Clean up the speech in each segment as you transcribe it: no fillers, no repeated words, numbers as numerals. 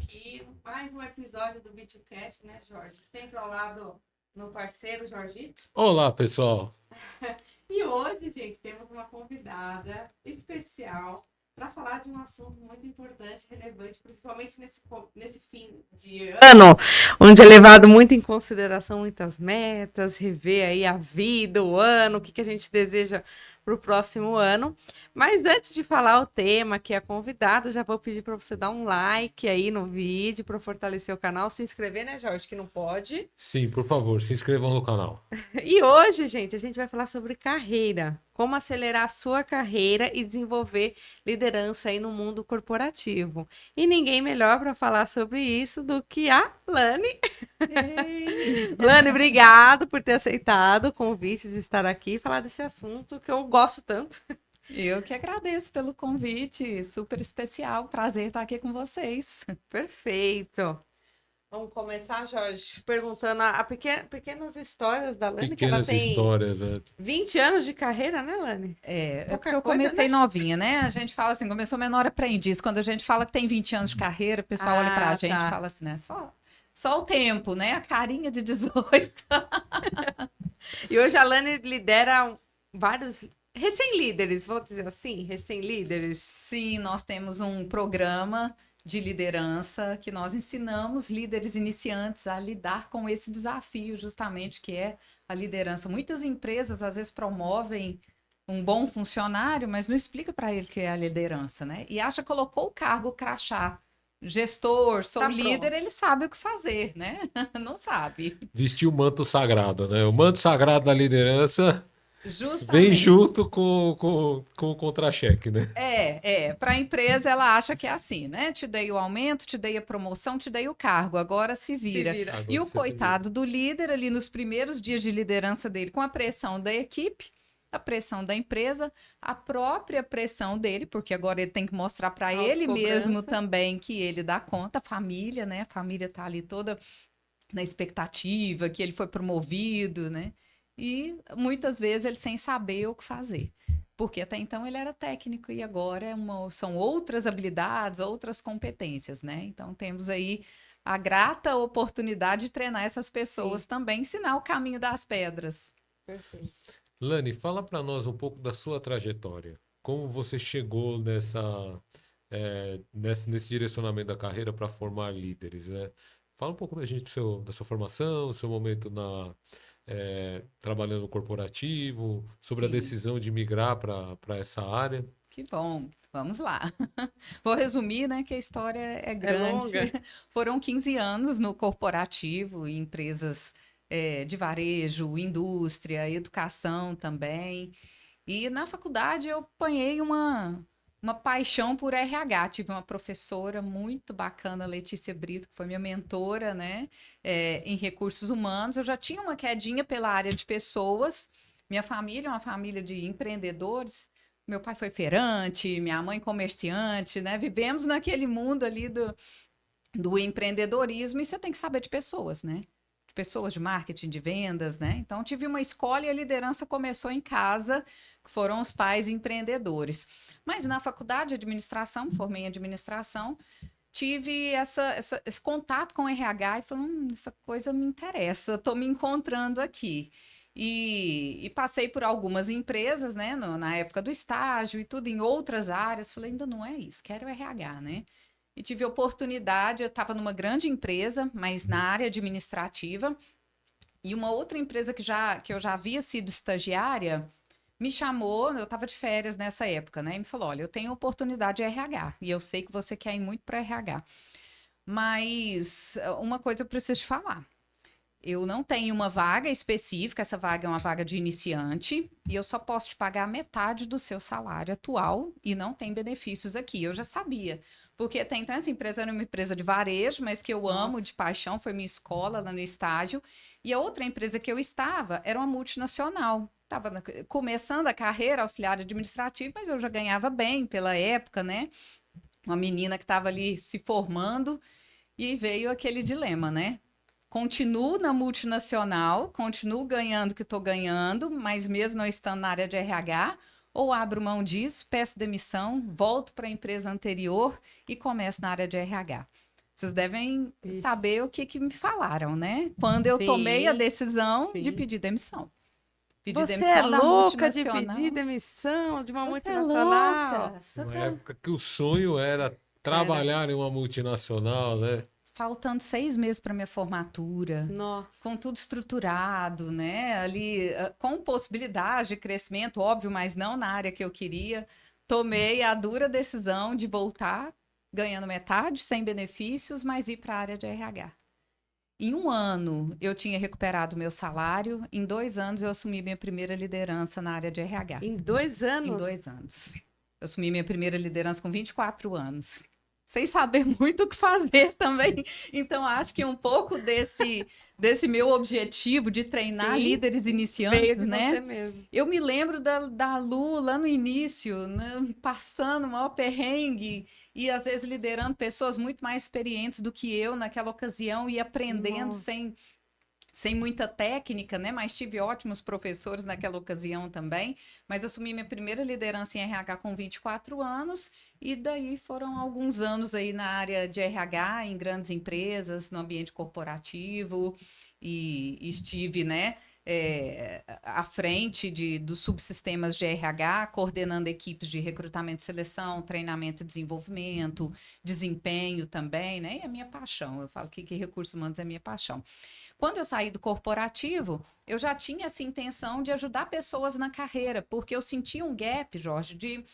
aqui, mais um episódio do B2Cast, né, Jorge? Sempre ao lado do meu parceiro, Jorgito. Olá, pessoal. E hoje, gente, temos uma convidada especial para falar de um assunto muito importante, relevante, principalmente nesse fim de ano, onde é levado muito em consideração muitas metas, rever aí a vida, o ano, o que a gente deseja para o próximo ano. Mas antes de falar o tema, que é a convidada, já vou pedir para você dar um like aí no vídeo para fortalecer o canal, se inscrever, né, Jorge, que não pode. Sim, por favor, se inscrevam no canal. E hoje, gente, a gente vai falar sobre carreira, como acelerar a sua carreira e desenvolver liderança aí no mundo corporativo. E ninguém melhor para falar sobre isso do que a Lani. Ei. Lani, obrigado por ter aceitado o convite de estar aqui e falar desse assunto que eu gosto tanto. Eu que agradeço pelo convite, super especial, prazer estar aqui com vocês. Perfeito. Vamos começar, Jorge, perguntando pequenas histórias da Lani, que ela Pequenas tem histórias, né? 20 anos de carreira, né, Lani? É Pouca porque eu coisa, comecei né? novinha, né? A gente fala assim, começou menor aprendiz. Quando a gente fala que tem 20 anos de carreira, o pessoal olha pra gente e Tá. fala assim, né? Só o tempo, né? A carinha de 18. E hoje a Lani lidera vários recém-líderes, vou dizer assim, recém-líderes. Sim, nós temos um programa de liderança que nós ensinamos líderes iniciantes a lidar com esse desafio, justamente, que é a liderança. Muitas empresas, às vezes, promovem um bom funcionário, mas não explica para ele o que é a liderança, né? E acha que colocou o cargo crachá. Gestor, sou Tá líder, pronto. ele sabe o que fazer, né? Não sabe. Vestir o manto sagrado, né? O manto sagrado da liderança vem Justamente. junto com o contra-cheque, né? Para a empresa ela acha que é assim, né? Te dei o aumento, te dei a promoção, te dei o cargo, agora se Se vira. vira. E Agora o você se vira. coitado do líder ali nos primeiros dias de liderança dele, com a pressão da equipe, a pressão da empresa, a própria pressão dele, porque agora ele tem que mostrar para ele mesmo Autocobrança. também que ele dá conta, a família, né? A família tá ali toda na expectativa que ele foi promovido, né? E muitas vezes ele sem saber o que fazer. Porque até então ele era técnico e agora são outras habilidades, outras competências, né? Então temos aí a grata oportunidade de treinar essas pessoas Sim. também, ensinar o caminho das pedras. Perfeito. Lani, fala para nós um pouco da sua trajetória. Como você chegou nesse direcionamento da carreira para formar líderes, né? Fala um pouco pra gente da sua formação, seu momento trabalhando no corporativo, sobre a Sim, decisão de migrar para essa área. que bom. Vamos lá. Vou resumir, né, que a história é É grande. longa? Foram 15 anos no corporativo, em empresas de varejo, indústria, educação também. E na faculdade eu apanhei uma paixão por RH. Tive uma professora muito bacana, Letícia Brito, que foi minha mentora, né, em recursos humanos. Eu já tinha uma quedinha pela área de pessoas. Minha família é uma família de empreendedores. Meu pai foi feirante, minha mãe comerciante, né? Vivemos naquele mundo ali do empreendedorismo e você tem que saber de pessoas, né? De pessoas, de marketing, de vendas, né? Então, tive uma escola e a liderança começou em casa, que foram os pais empreendedores. Mas na faculdade de administração, formei em administração, tive esse contato com o RH e falei, essa coisa me interessa, estou me encontrando aqui. E passei por algumas empresas, né, na época do estágio e tudo, em outras áreas. Falei, ainda não é isso, quero o RH, né? E tive oportunidade, eu estava numa grande empresa, mas na área administrativa, e uma outra empresa que eu já havia sido estagiária, me chamou, eu estava de férias nessa época, né? E me falou: olha, eu tenho oportunidade de RH, e eu sei que você quer ir muito para RH. Mas uma coisa eu preciso te falar. Eu não tenho uma vaga específica, essa vaga é uma vaga de iniciante, e eu só posso te pagar metade do seu salário atual e não tem benefícios aqui. Eu já sabia, porque até então essa empresa era uma empresa de varejo, mas que eu amo Nossa. de paixão, foi minha escola lá no estágio, e a outra empresa que eu estava era uma multinacional. Estava começando a carreira auxiliar administrativa, mas eu já ganhava bem pela época, né? Uma menina que estava ali se formando, e veio aquele dilema, né? Continuo na multinacional, continuo ganhando o que estou ganhando, mas mesmo não estando na área de RH, ou abro mão disso, peço demissão, volto para a empresa anterior e começo na área de RH. Vocês devem Ixi. saber o que me falaram, né? Quando eu Sim, tomei a decisão de sim. pedir demissão. Pedi Você demissão é da louca de multinacional. pedir demissão de uma Você é multinacional? louca. Você Uma tá época que o sonho era trabalhar em uma multinacional, né? faltando 6 meses para minha formatura. Nossa. Com tudo estruturado, né? Ali, com possibilidade de crescimento, óbvio, mas não na área que eu queria. Tomei a dura decisão de voltar, ganhando metade, sem benefícios, mas ir para a área de RH. Em 1 ano, eu tinha recuperado meu salário. Em 2 anos, eu assumi minha primeira liderança na área de RH. Em 2 Em anos? 2 anos. Eu assumi minha primeira liderança com 24 anos. Sem saber muito o que fazer também. Então, acho que um pouco desse meu objetivo de treinar Sim, líderes veio iniciantes, de né? você mesmo. Eu me lembro da Lu lá no início, né? Passando o maior perrengue e às vezes liderando pessoas muito mais experientes do que eu naquela ocasião e aprendendo Nossa. sem muita técnica, né? Mas tive ótimos professores naquela ocasião também. Mas assumi minha primeira liderança em RH com 24 anos e daí foram alguns anos aí na área de RH, em grandes empresas, no ambiente corporativo e estive, né? À frente dos subsistemas de RH, coordenando equipes de recrutamento e seleção, treinamento e desenvolvimento, desempenho também, né? E a minha paixão, eu falo que recursos humanos é minha paixão. Quando eu saí do corporativo, eu já tinha essa intenção de ajudar pessoas na carreira, porque eu sentia um gap, Jorge,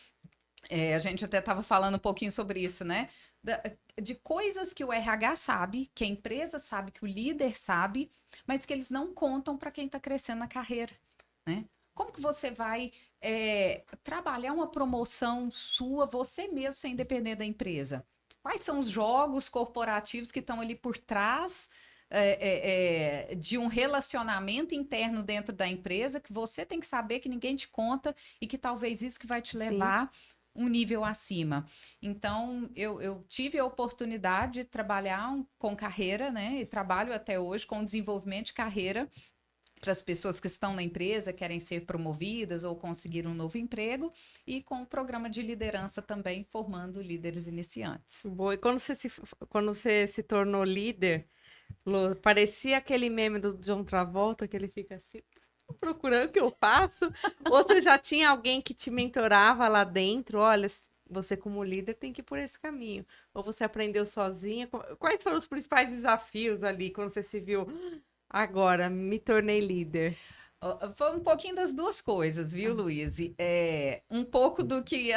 a gente até estava falando um pouquinho sobre isso, né? De coisas que o RH sabe, que a empresa sabe, que o líder sabe, mas que eles não contam para quem está crescendo na carreira, né? Como que você vai trabalhar uma promoção sua, você mesmo, sem depender da empresa? Quais são os jogos corporativos que estão ali por trás de um relacionamento interno dentro da empresa que você tem que saber que ninguém te conta e que talvez isso que vai te levar um nível acima. Então, eu tive a oportunidade de trabalhar com carreira, né? E trabalho até hoje com desenvolvimento de carreira para as pessoas que estão na empresa, querem ser promovidas ou conseguir um novo emprego, e com o programa de liderança também, formando líderes iniciantes. Boa. E quando você se tornou líder, Lu, parecia aquele meme do John Travolta, que ele fica assim, procurando o que eu faço. Ou você já tinha alguém que te mentorava lá dentro? Olha, você como líder tem que ir por esse caminho. Ou você aprendeu sozinha? Quais foram os principais desafios ali, quando você se viu, agora, me tornei líder? Foi um pouquinho das duas coisas, viu, Luiz? Um pouco do que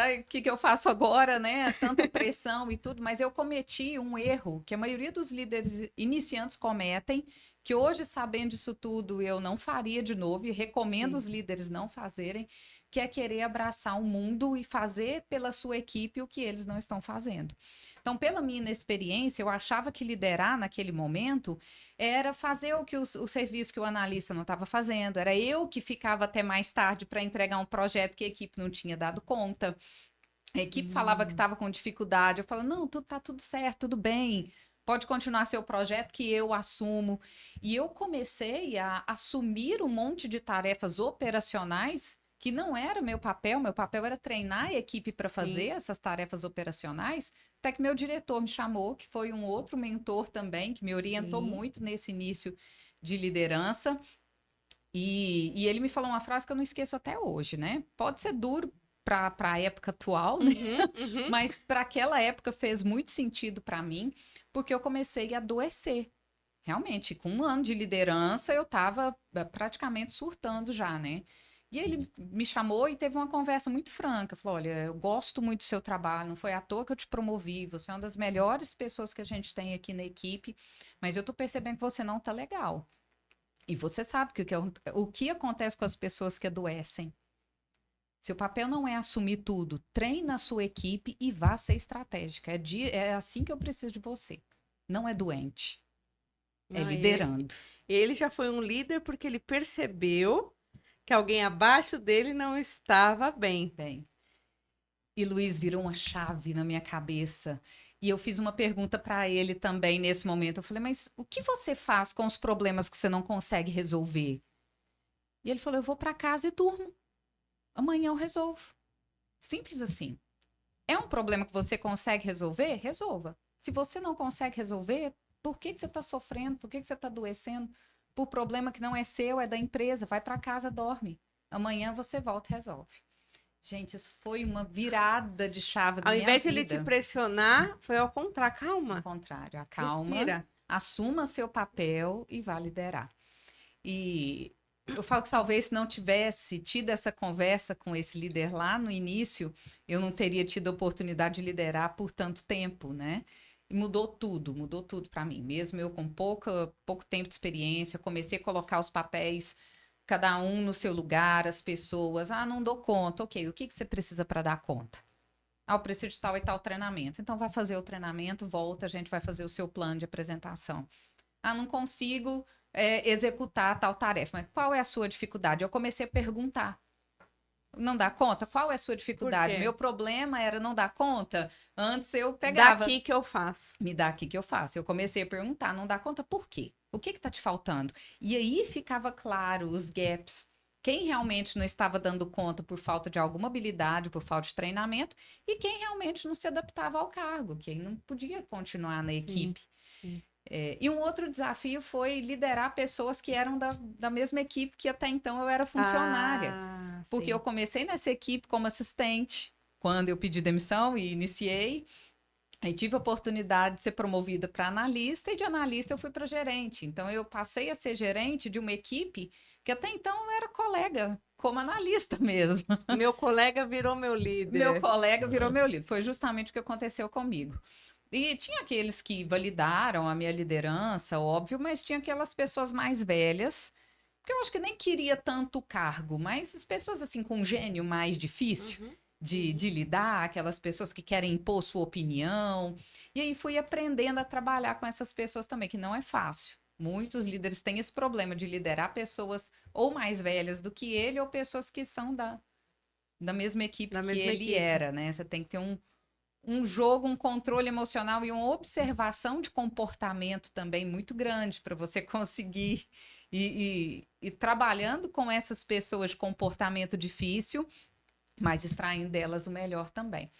eu faço agora, né? Tanta pressão e tudo, mas eu cometi um erro que a maioria dos líderes iniciantes cometem, que hoje, sabendo disso tudo, eu não faria de novo e recomendo os líderes não fazerem, que é querer abraçar o mundo e fazer pela sua equipe o que eles não estão fazendo. Então, pela minha inexperiência, eu achava que liderar naquele momento era fazer o serviço que o analista não estava fazendo, era eu que ficava até mais tarde para entregar um projeto que a equipe não tinha dado conta. A equipe falava que estava com dificuldade, eu falava, não, tá tudo certo, tudo bem, pode continuar seu projeto que eu assumo. E eu comecei a assumir um monte de tarefas operacionais que não era meu papel era treinar a equipe para fazer essas tarefas operacionais, até que meu diretor me chamou, que foi um outro mentor também, que me orientou muito nesse início de liderança, e ele me falou uma frase que eu não esqueço até hoje, né? Pode ser duro para a época atual, né? Mas para aquela época fez muito sentido para mim, porque eu comecei a adoecer. Realmente, com 1 ano de liderança, eu estava praticamente surtando já, né? E ele me chamou e teve uma conversa muito franca. Falou: olha, eu gosto muito do seu trabalho, não foi à toa que eu te promovi, você é uma das melhores pessoas que a gente tem aqui na equipe, mas eu tô percebendo que você não tá legal. E você sabe que o que acontece com as pessoas que adoecem. Seu papel não é assumir tudo, treine a sua equipe e vá ser estratégica. É assim que eu preciso de você. Não é doente, é liderando. Ele já foi um líder porque ele percebeu que alguém abaixo dele não estava bem. E Luiz virou uma chave na minha cabeça. E eu fiz uma pergunta para ele também nesse momento. Eu falei, mas o que você faz com os problemas que você não consegue resolver? E ele falou, eu vou para casa e durmo. Amanhã eu resolvo. Simples assim. É um problema que você consegue resolver? Resolva. Se você não consegue resolver, por que você está sofrendo? Por que você está adoecendo? Por problema que não é seu, é da empresa. Vai para casa, dorme. Amanhã você volta e resolve. Gente, isso foi uma virada de chave da Ao minha invés de vida. ele te pressionar, foi ao contrário. Ao Calma, contrário, acalma, respira. assuma seu papel e vá liderar. E eu falo que talvez se não tivesse tido essa conversa com esse líder lá no início, eu não teria tido a oportunidade de liderar por tanto tempo, né? E mudou tudo para mim. Mesmo eu com pouco tempo de experiência, comecei a colocar os papéis, cada um no seu lugar, as pessoas. Ah, não dou conta. Ok, o que você precisa para dar conta? Ah, eu preciso de tal e tal treinamento. Então, vai fazer o treinamento, volta, a gente vai fazer o seu plano de apresentação. Ah, não consigo executar tal tarefa. Mas qual é a sua dificuldade? Eu comecei a perguntar. Não dá conta? Qual é a sua Por dificuldade? quê? Meu problema era não dar conta. Antes eu pegava. Daqui que eu faço. Me dá aqui que eu faço. Eu comecei a perguntar, não dá conta por quê? O que está te faltando? E aí ficava claro os gaps. Quem realmente não estava dando conta por falta de alguma habilidade, por falta de treinamento, e quem realmente não se adaptava ao cargo, quem não podia continuar na equipe. Sim. E um outro desafio foi liderar pessoas que eram da mesma equipe que até então eu era funcionária. Porque Sim. eu comecei nessa equipe como assistente, quando eu pedi demissão e iniciei. Aí tive a oportunidade de ser promovida para analista e de analista eu fui para gerente. Então eu passei a ser gerente de uma equipe que até então eu era colega, como analista mesmo. Meu colega virou meu Meu líder. colega virou meu líder. Foi justamente o que aconteceu comigo. E tinha aqueles que validaram a minha liderança, óbvio, mas tinha aquelas pessoas mais velhas, que eu acho que nem queria tanto o cargo, mas as pessoas assim com um gênio mais difícil Uhum. de lidar, aquelas pessoas que querem impor sua opinião. E aí fui aprendendo a trabalhar com essas pessoas também, que não é fácil. Muitos líderes têm esse problema de liderar pessoas ou mais velhas do que ele, ou pessoas que são da mesma equipe Da que mesma ele equipe. era, né? Você tem que ter um jogo, um controle emocional e uma observação de comportamento também muito grande para você conseguir ir trabalhando com essas pessoas de comportamento difícil, mas extraindo delas o melhor também.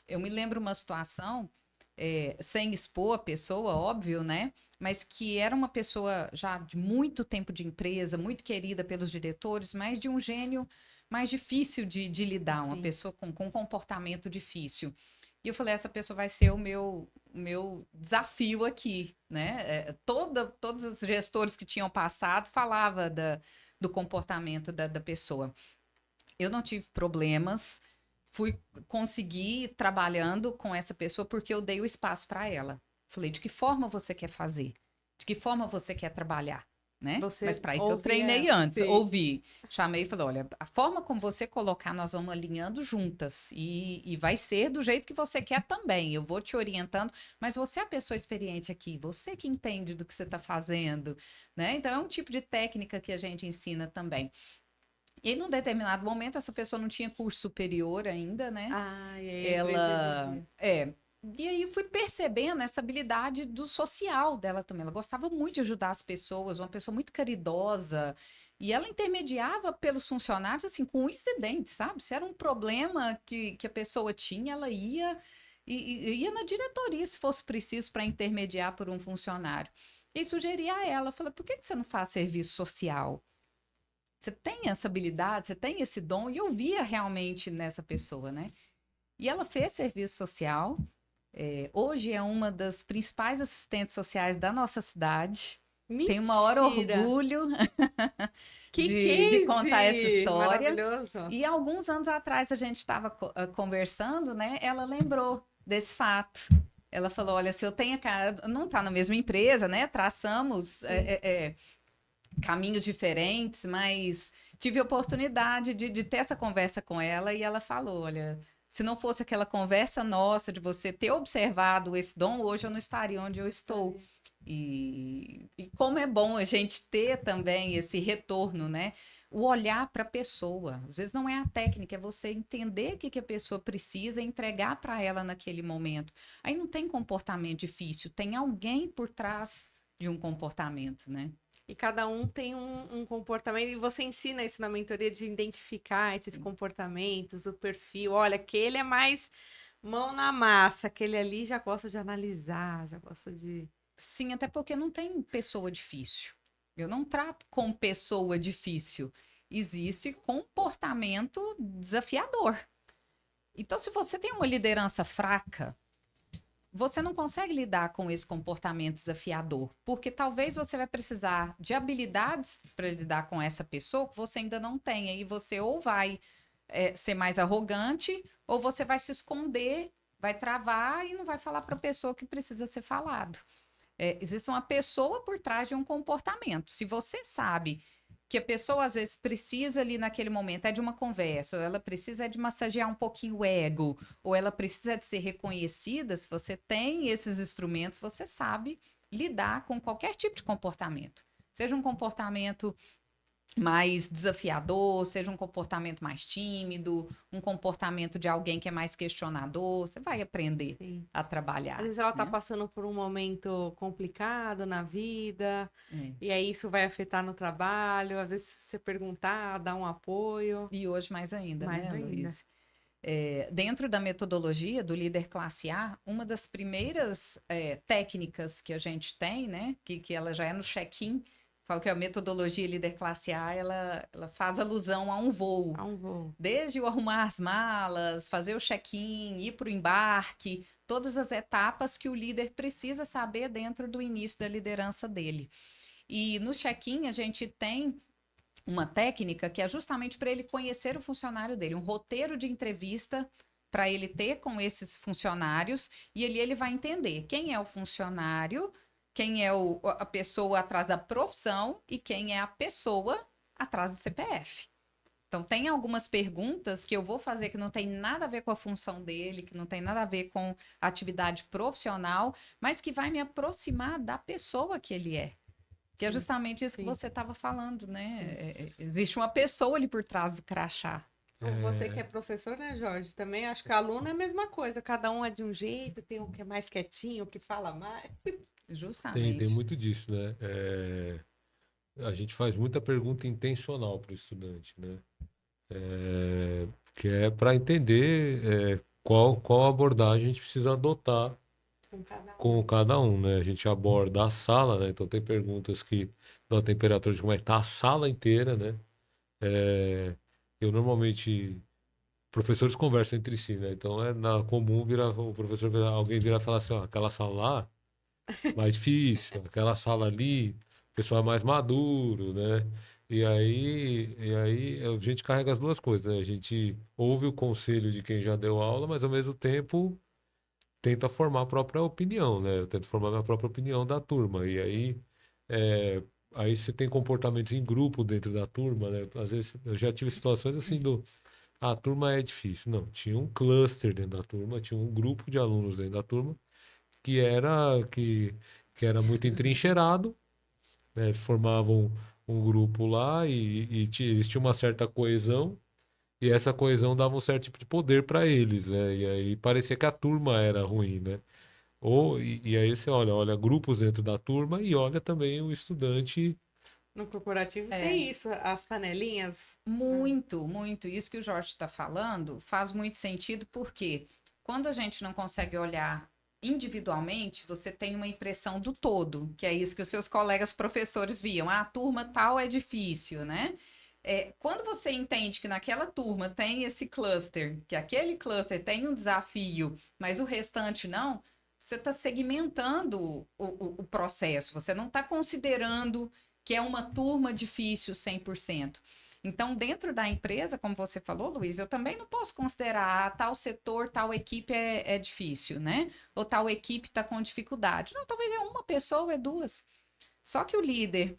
Eu me lembro uma situação, sem expor a pessoa, óbvio, né? Mas que era uma pessoa já de muito tempo de empresa, muito querida pelos diretores, mas de um gênio mais difícil de lidar, uma Sim. pessoa com comportamento difícil. E eu falei, essa pessoa vai ser o meu desafio aqui, né? Todos os gestores que tinham passado falavam do comportamento da pessoa. Eu não tive problemas, fui conseguir ir trabalhando com essa pessoa porque eu dei o espaço para ela. Falei, de que forma você quer fazer? De que forma você quer trabalhar? Né? Você Mas para isso eu ouvia, treinei antes, sim. ouvi, chamei e falei: olha, a forma como você colocar, nós vamos alinhando juntas e vai ser do jeito que você quer também. Eu vou te orientando, mas você é a pessoa experiente aqui, você que entende do que você está fazendo, né? Então é um tipo de técnica que a gente ensina também. E num determinado momento, essa pessoa não tinha curso superior ainda, né? Ai, é Ela. desenvolver. E aí fui percebendo essa habilidade do social dela também. Ela gostava muito de ajudar as pessoas, uma pessoa muito caridosa. E ela intermediava pelos funcionários, assim, com unhas e dentes, sabe? Se era um problema que a pessoa tinha, ela ia e ia na diretoria, se fosse preciso, para intermediar por um funcionário. E sugeria a ela, falei, por que você não faz serviço social? Você tem essa habilidade, você tem esse dom, e eu via realmente nessa pessoa, né? E ela fez serviço social, hoje é uma das principais assistentes sociais da nossa cidade. Tenho o maior Mentira! orgulho Que de contar essa case! história. Maravilhoso. E alguns anos atrás a gente estava conversando, né? Ela lembrou desse fato. Ela falou: olha, se eu tenho. Não está na mesma empresa, né? Traçamos Sim. caminhos diferentes, mas tive a oportunidade de ter essa conversa com ela e ela falou: olha, se não fosse aquela conversa nossa de você ter observado esse dom, hoje eu não estaria onde eu estou. E como é bom a gente ter também esse retorno, né? O olhar para a pessoa. Às vezes não é a técnica, é você entender o que a pessoa precisa e entregar para ela naquele momento. Aí não tem comportamento difícil, tem alguém por trás de um comportamento, né? E cada um tem um comportamento, e você ensina isso na mentoria de identificar esses Sim. comportamentos, o perfil. Olha, aquele é mais Mão na massa, aquele ali já gosta de analisar, já gosta de. Sim, até porque não tem pessoa difícil. Eu não trato com pessoa difícil. Existe comportamento desafiador. Então, se você tem uma liderança fraca, você não consegue lidar com esse comportamento desafiador, porque talvez você vai precisar de habilidades para lidar com essa pessoa que você ainda não tem. Aí você ou vai ser mais arrogante, ou você vai se esconder, vai travar e não vai falar para a pessoa que precisa ser falado. Existe uma pessoa por trás de um comportamento. Se você sabe que a pessoa às vezes precisa ali naquele momento de uma conversa, ou ela precisa de massagear um pouquinho o ego, ou ela precisa de ser reconhecida, se você tem esses instrumentos, você sabe lidar com qualquer tipo de comportamento. Seja um comportamento mais desafiador, seja um comportamento mais tímido, um comportamento de alguém que é mais questionador, você vai aprender Sim. a trabalhar. Às vezes ela tá né? passando por um momento complicado na vida, É. e aí isso vai afetar no trabalho. Às vezes, se você perguntar, dar um apoio. E hoje mais ainda, Mais né, ainda. Luiz? Dentro da metodologia do líder classe A, uma das primeiras técnicas que a gente tem, né, que ela já é no check-in, falo que a metodologia líder classe A, ela faz alusão a um voo. A um voo. Desde o arrumar as malas, fazer o check-in, ir para o embarque, todas as etapas que o líder precisa saber dentro do início da liderança dele. E no check-in a gente tem uma técnica que é justamente para ele conhecer o funcionário dele, um roteiro de entrevista para ele ter com esses funcionários, e ali ele vai entender quem é o funcionário, quem é a pessoa atrás da profissão e quem é a pessoa atrás do CPF. Então, tem algumas perguntas que eu vou fazer que não tem nada a ver com a função dele, que não tem nada a ver com a atividade profissional, mas que vai me aproximar da pessoa que ele é. Que é Sim, justamente isso que sim. você estava falando, né? Existe uma pessoa ali por trás do crachá. Como você que é professor, né, Jorge? Também acho que aluno é a mesma coisa. Cada um é de um jeito, tem um que é mais quietinho, que fala mais. Tem Justamente. muito disso, né? A gente faz muita pergunta intencional para o estudante, né? Que é para entender qual abordagem a gente precisa adotar Com cada um. com cada um, né? A gente aborda a sala, né? Então tem perguntas que dão a temperatura de como é que tá a sala inteira, né? Eu normalmente professores conversam entre si, né? Então é comum o professor alguém virar e falar assim, ó, aquela sala lá mais difícil, aquela sala ali, o pessoal é mais maduro, né? E aí a gente carrega as duas coisas, né? A gente ouve o conselho de quem já deu aula, mas ao mesmo tempo tenta formar a própria opinião, né? Eu tento formar a minha própria opinião da turma. E aí você tem comportamentos em grupo dentro da turma, né? Às vezes eu já tive situações assim a turma é difícil. Não, tinha um cluster dentro da turma, tinha um grupo de alunos dentro da turma que era muito entrincheirado, né? Eles formavam um grupo lá e eles tinham uma certa coesão. E essa coesão dava um certo tipo de poder para eles, né? E aí parecia que a turma era ruim, né? E aí você olha grupos dentro da turma e olha também o estudante. No corporativo É. tem isso, as panelinhas. Muito, muito. Isso que o Jorge está falando faz muito sentido, porque quando a gente não consegue olhar individualmente, você tem uma impressão do todo, que é isso que os seus colegas professores viam. Ah, a turma tal é difícil, né? Quando você entende que naquela turma tem esse cluster, que aquele cluster tem um desafio, mas o restante não, você está segmentando o processo, você não está considerando que é uma turma difícil 100%. Então, dentro da empresa, como você falou, Luiz, eu também não posso considerar tal setor, tal equipe é difícil, né? Ou tal equipe está com dificuldade. Não, talvez é uma pessoa, é duas. Só que o líder,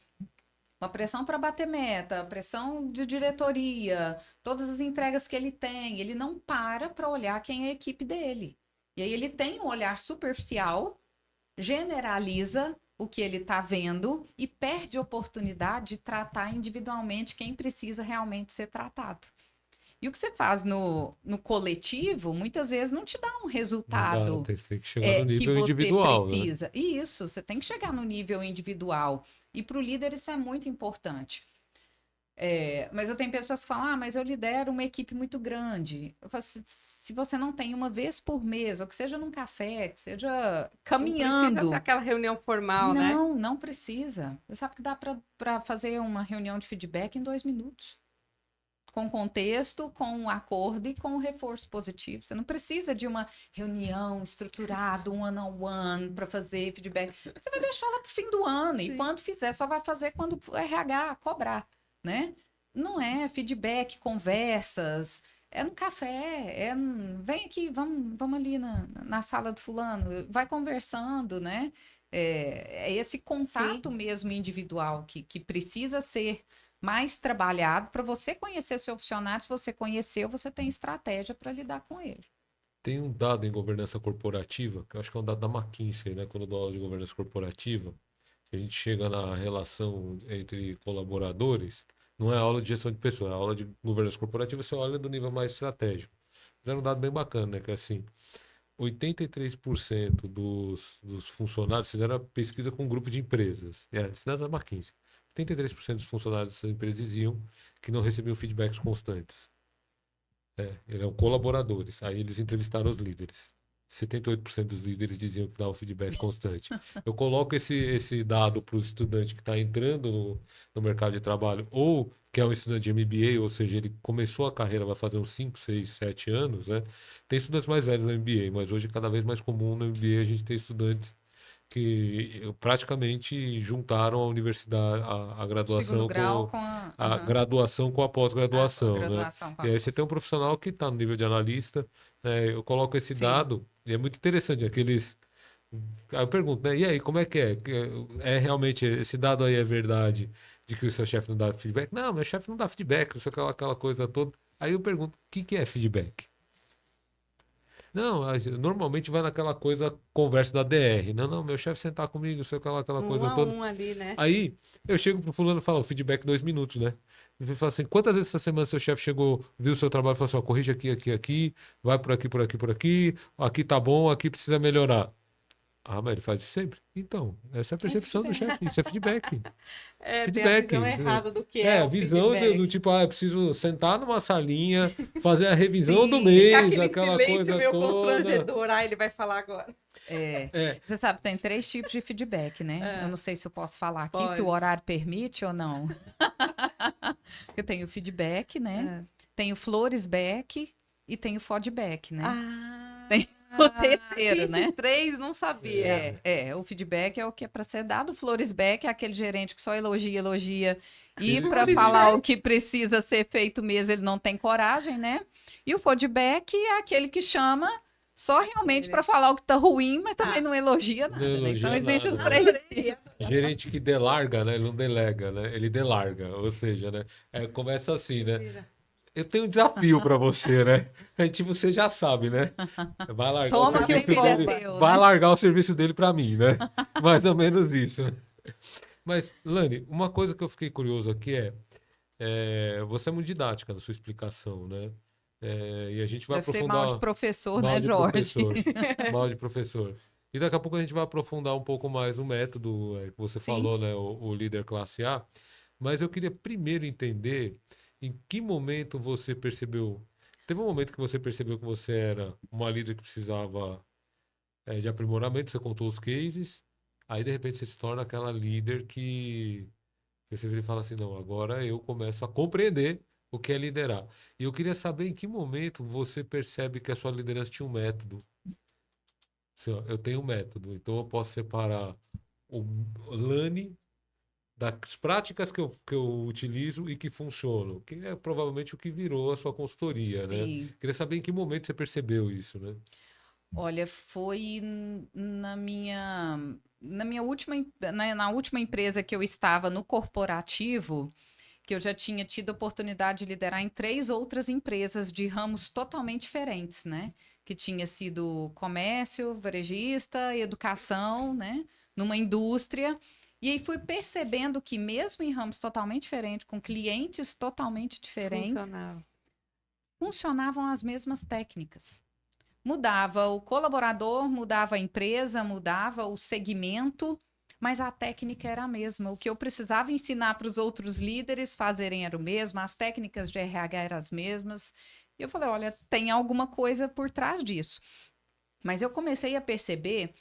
uma pressão para bater meta, pressão de diretoria, todas as entregas que ele tem, ele não para olhar quem é a equipe dele. E aí ele tem um olhar superficial, generaliza o que ele está vendo e perde a oportunidade de tratar individualmente quem precisa realmente ser tratado. E o que você faz no coletivo, muitas vezes não te dá um Não dá, resultado tem que chegar no que nível você individual, né? precisa. E isso, você tem que chegar no nível individual. E para o líder isso é muito importante. Mas eu tenho pessoas que falam, mas eu lidero uma equipe muito grande. Eu falo assim, se você não tem uma vez por mês, ou que seja num café, que seja Não precisa caminhando. ter aquela reunião formal, né? Não, não precisa. Você sabe que dá para fazer uma reunião de feedback em 2 minutos. Com contexto, com o acordo e com o reforço positivo. Você não precisa de uma reunião estruturada, um one-on-one, para fazer feedback. Você vai deixar lá para o fim do ano. E Sim. quando fizer, só vai fazer quando o RH cobrar, né? Não é feedback, conversas. É no café, vem aqui, vamos ali na sala do fulano, vai conversando, né? É esse contato mesmo individual que precisa ser mais trabalhado para você conhecer seu funcionário. Se você conheceu, você tem estratégia para lidar com ele. Tem um dado em governança corporativa, que eu acho que é um dado da McKinsey, né? Quando eu dou aula de governança corporativa, que a gente chega na relação entre colaboradores, não é aula de gestão de pessoas, é aula de governança corporativa, você olha do nível mais estratégico. Mas era um dado bem bacana, né? Que é assim, 83% dos funcionários fizeram a pesquisa com um grupo de empresas. Esse dado é da McKinsey. 83% dos funcionários dessas empresas diziam que não recebiam feedbacks constantes. Eles eram colaboradores. Aí eles entrevistaram os líderes. 78% dos líderes diziam que davam feedback constante. Eu coloco esse dado para os estudantes que está entrando no mercado de trabalho, ou que é um estudante de MBA, ou seja, ele começou a carreira, vai fazer uns 5, 6, 7 anos, né? Tem estudantes mais velhos no MBA, mas hoje é cada vez mais comum no MBA a gente ter estudantes que praticamente juntaram a universidade, a O segundo graduação grau com com a, a graduação com a a pós-graduação, né? graduação com E a aí você tem um pós. profissional que está no nível de analista, eu coloco esse Sim. dado e é muito interessante, aqueles. Aí eu pergunto, né? E aí, como é que é? É realmente esse dado aí é verdade de que o seu chefe não dá feedback? Não, meu chefe não dá feedback, não sei aquela coisa toda. Aí eu pergunto, o que que é feedback? Não, normalmente vai naquela coisa, conversa da DR. Não, não, meu chefe sentar comigo, sei aquela Um coisa a toda. um ali, né? Aí eu chego pro fulano e falo, o feedback 2 minutos, né? Ele fala assim, quantas vezes essa semana seu chefe chegou, viu o seu trabalho e falou assim, ó, corrige aqui, aqui, aqui, vai por aqui, por aqui, por aqui tá bom, aqui precisa melhorar. Ah, mas ele faz isso sempre? Então, essa é a É percepção do chefe, feedback. isso é feedback. Tem a Feedback. visão errada do que é A o visão do feedback. tipo, eu preciso sentar numa salinha, fazer a revisão do Sim. Ficar mês, aquele aquela silêncio coisa meio toda. constrangedor. Ah, ele vai falar agora. É, Você sabe, tem 3 tipos de feedback, né? Eu É, não sei se eu posso falar aqui, se o pode. horário permite ou não. Eu tenho o feedback, né? É. Tenho floresback e tenho fodback, né? Ah, Tem o terceiro, esses né? 3 não sabia. O feedback é o que é para ser dado, o floresback é aquele gerente que só elogia, e ele, para ele, falar o que precisa ser feito mesmo, ele não tem coragem, né? E o feedback é aquele que chama só realmente para falar o que tá ruim, mas também não elogia não nada, né? Então elogia existe os nada, né? 3 Adorei. Gerente que delarga, né? Ele não delega, né? Ele delarga, ou seja, né? Começa assim, né? Eu tenho um desafio pra você, né? Tipo, você já sabe, né? Vai largar o Toma que o serviço filho é dele, teu, vai né? largar o serviço dele pra mim, né? Mais ou menos isso. Mas, Lani, uma coisa que eu fiquei curioso aqui você é muito didática na sua explicação, né? E a gente vai Deve ser mal de aprofundar professor, mal né, de Jorge? professor, mal de professor. E daqui a pouco a gente vai aprofundar um pouco mais o método que você Sim. falou, né? O líder classe A. Mas eu queria primeiro entender em que momento você percebeu. Teve um momento que você percebeu que você era uma líder que precisava de aprimoramento, você contou os cases, aí de repente você se torna aquela líder que você vira e fala assim, não, agora eu começo a compreender o que é liderar. E eu queria saber em que momento você percebe que a sua liderança tinha um método. Assim, ó, eu tenho um método, então eu posso separar o Lani das práticas que eu utilizo e que funcionam, que é provavelmente o que virou a sua consultoria, né? Sim. Queria saber em que momento você percebeu isso, né? Olha, foi na minha última, na última empresa que eu estava no corporativo, que eu já tinha tido a oportunidade de liderar em 3 outras empresas de ramos totalmente diferentes, né? Que tinha sido comércio, varejista, educação, né? Numa indústria. E aí fui percebendo que mesmo em ramos totalmente diferentes, com clientes totalmente diferentes, Funcionava. funcionavam as mesmas técnicas. Mudava o colaborador, mudava a empresa, mudava o segmento, mas a técnica era a mesma. O que eu precisava ensinar para os outros líderes fazerem era o mesmo, as técnicas de RH eram as mesmas. E eu falei, olha, tem alguma coisa por trás disso. Mas eu comecei a perceber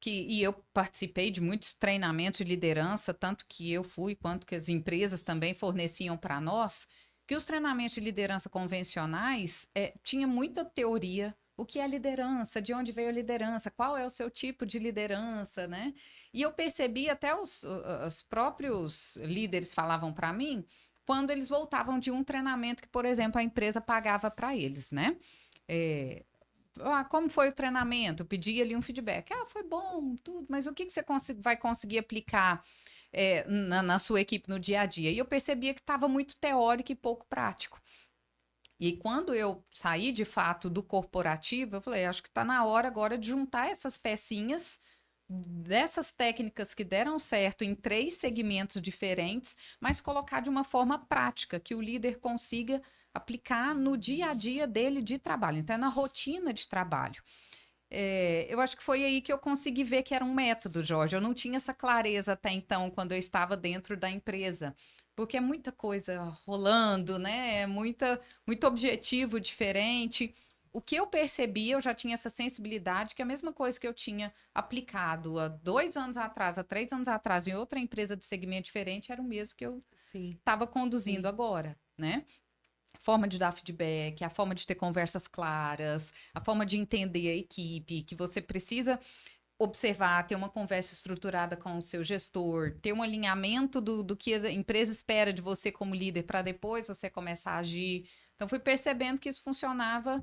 e eu participei de muitos treinamentos de liderança, tanto que eu fui, quanto que as empresas também forneciam para nós, que os treinamentos de liderança convencionais tinha muita teoria. O que é liderança? De onde veio a liderança? Qual é o seu tipo de liderança, né? E eu percebi até os próprios líderes falavam para mim quando eles voltavam de um treinamento que, por exemplo, a empresa pagava para eles, né? Como foi o treinamento? Eu pedi ali um feedback. Foi bom, tudo, mas o que você vai conseguir aplicar na sua equipe no dia a dia? E eu percebia que estava muito teórico e pouco prático. E quando eu saí de fato do corporativo, eu falei, acho que está na hora agora de juntar essas pecinhas dessas técnicas que deram certo em 3 segmentos diferentes, mas colocar de uma forma prática, que o líder consiga aplicar no dia a dia dele de trabalho, então é na rotina de trabalho. Eu acho que foi aí que eu consegui ver que era um método, Jorge. Eu não tinha essa clareza até então, quando eu estava dentro da empresa. Porque é muita coisa rolando, né? É muito objetivo diferente. O que eu percebi, eu já tinha essa sensibilidade, que é a mesma coisa que eu tinha aplicado há 2 anos atrás, há 3 anos atrás, em outra empresa de segmento diferente, era o mesmo que eu estava conduzindo agora, né? A forma de dar feedback, a forma de ter conversas claras, a forma de entender a equipe, que você precisa observar, ter uma conversa estruturada com o seu gestor, ter um alinhamento do que a empresa espera de você como líder para depois você começar a agir. Então, fui percebendo que isso funcionava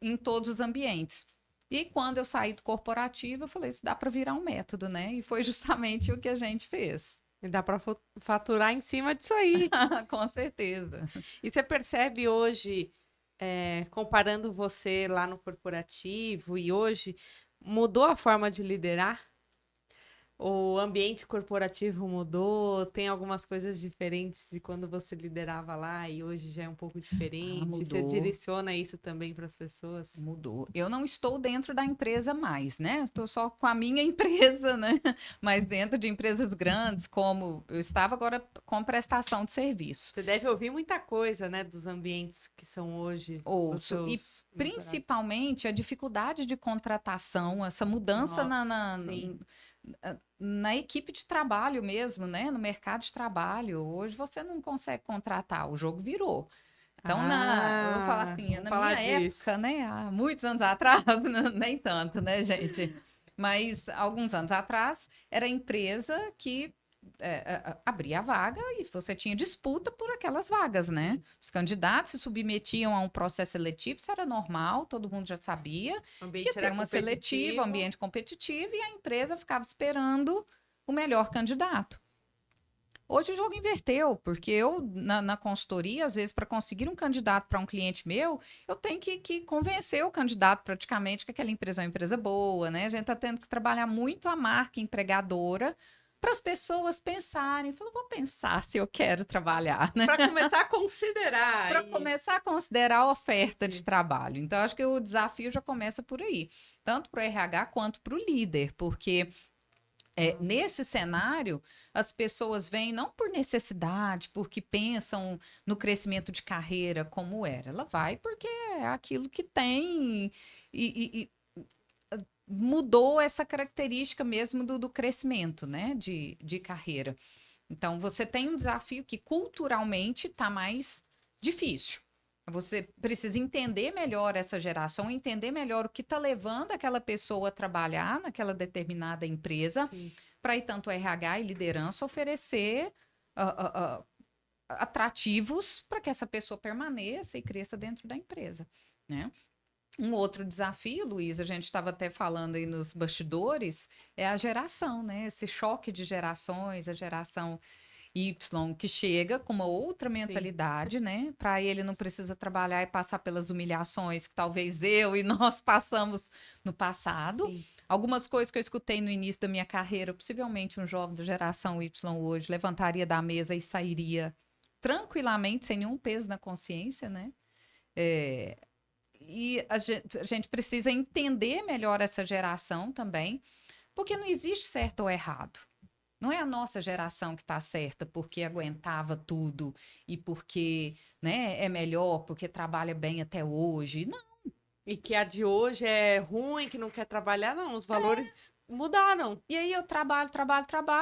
em todos os ambientes. E quando eu saí do corporativo, eu falei, isso dá para virar um método, né? E foi justamente o que a gente fez. E dá para faturar em cima disso aí. Com certeza. E você percebe hoje, comparando você lá no corporativo e hoje, mudou a forma de liderar? O ambiente corporativo mudou? Tem algumas coisas diferentes de quando você liderava lá e hoje já é um pouco diferente? Você Mudou. direciona isso também para as pessoas? Mudou. Eu não estou dentro da empresa mais, né? Estou só com a minha empresa, né? Mas dentro de empresas grandes, como eu estava agora com prestação de serviço. Você deve ouvir muita coisa, né, dos ambientes que são hoje. Ouço. E principalmente a dificuldade de contratação, essa mudança na equipe de trabalho mesmo, né? No mercado de trabalho. Hoje você não consegue contratar, o jogo virou. Então, eu vou falar assim, na minha época, né? Há muitos anos atrás, nem tanto, né, gente? Mas alguns anos atrás, era a empresa que abria a vaga e você tinha disputa por aquelas vagas, né? Os candidatos se submetiam a um processo seletivo, isso era normal, todo mundo já sabia. Que ia ter uma seletiva, ambiente competitivo, e a empresa ficava esperando o melhor candidato. Hoje o jogo inverteu, porque eu, na consultoria, às vezes, para conseguir um candidato para um cliente meu, eu tenho que convencer o candidato praticamente que aquela empresa é uma empresa boa, né? A gente está tendo que trabalhar muito a marca empregadora para as pessoas pensarem. Falou, vou pensar se eu quero trabalhar, né? Para começar a considerar. Para começar a considerar a oferta de trabalho. Então, acho que o desafio já começa por aí. Tanto para o RH quanto para o líder, porque... nesse cenário, as pessoas vêm não por necessidade, porque pensam no crescimento de carreira como era. Ela vai porque é aquilo que tem e mudou essa característica mesmo do crescimento, né, de carreira. Então, você tem um desafio que culturalmente está mais difícil. Você precisa entender melhor essa geração, entender melhor o que está levando aquela pessoa a trabalhar naquela determinada empresa, para aí tanto RH e liderança oferecer atrativos para que essa pessoa permaneça e cresça dentro da empresa, né? Um outro desafio, Luiz, a gente estava até falando aí nos bastidores, é a geração, né? Esse choque de gerações, a geração Y, que chega com uma outra mentalidade, né? Para ele não precisa trabalhar e passar pelas humilhações que talvez eu e nós passamos no passado. Algumas coisas que eu escutei no início da minha carreira, possivelmente um jovem da geração Y hoje levantaria da mesa e sairia tranquilamente, sem nenhum peso na consciência, né? E a gente precisa entender melhor essa geração também, porque não existe certo ou errado. Não é a nossa geração que está certa porque aguentava tudo e porque, né, é melhor, porque trabalha bem até hoje. Não. E que a de hoje é ruim, que não quer trabalhar, não. Os valores mudaram. E aí eu trabalho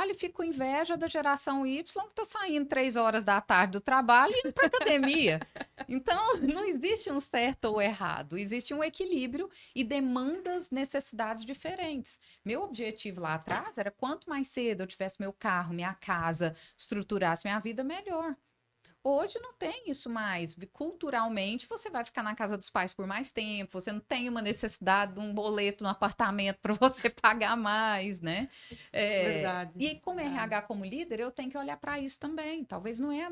e fico com inveja da geração Y que está saindo 3 horas da tarde do trabalho e indo para academia. Então, não existe um certo ou errado, existe um equilíbrio e demandas, necessidades diferentes. Meu objetivo lá atrás era quanto mais cedo eu tivesse meu carro, minha casa, estruturasse minha vida, melhor. Hoje não tem isso mais. Culturalmente, você vai ficar na casa dos pais por mais tempo, você não tem uma necessidade de um boleto no apartamento para você pagar mais, né? Verdade. E como verdade. RH, como líder, eu tenho que olhar para isso também. Talvez não é a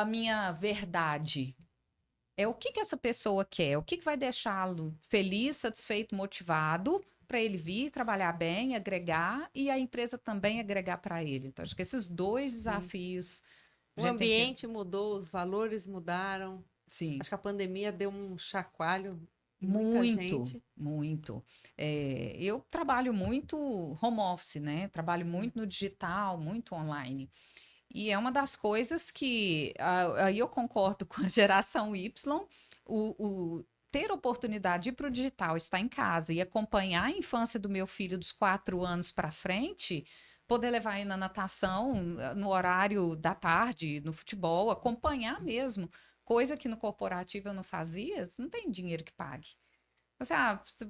minha verdade. É o que essa pessoa quer, o que vai deixá-lo feliz, satisfeito, motivado para ele vir trabalhar bem, agregar e a empresa também agregar para ele. Então, acho que esses dois desafios a O gente tem que... ambiente mudou, os valores mudaram. Sim, Acho que a pandemia deu um chacoalho em muita muito, gente. muito. Eu trabalho muito home office, né? Trabalho muito no digital, muito online. E é uma das coisas que aí eu concordo com a geração Y, ter oportunidade de ir para o digital, estar em casa e acompanhar a infância do meu filho dos 4 anos para frente, poder levar ele na natação, no horário da tarde, no futebol, acompanhar mesmo, coisa que no corporativo eu não fazia, não tem dinheiro que pague. Você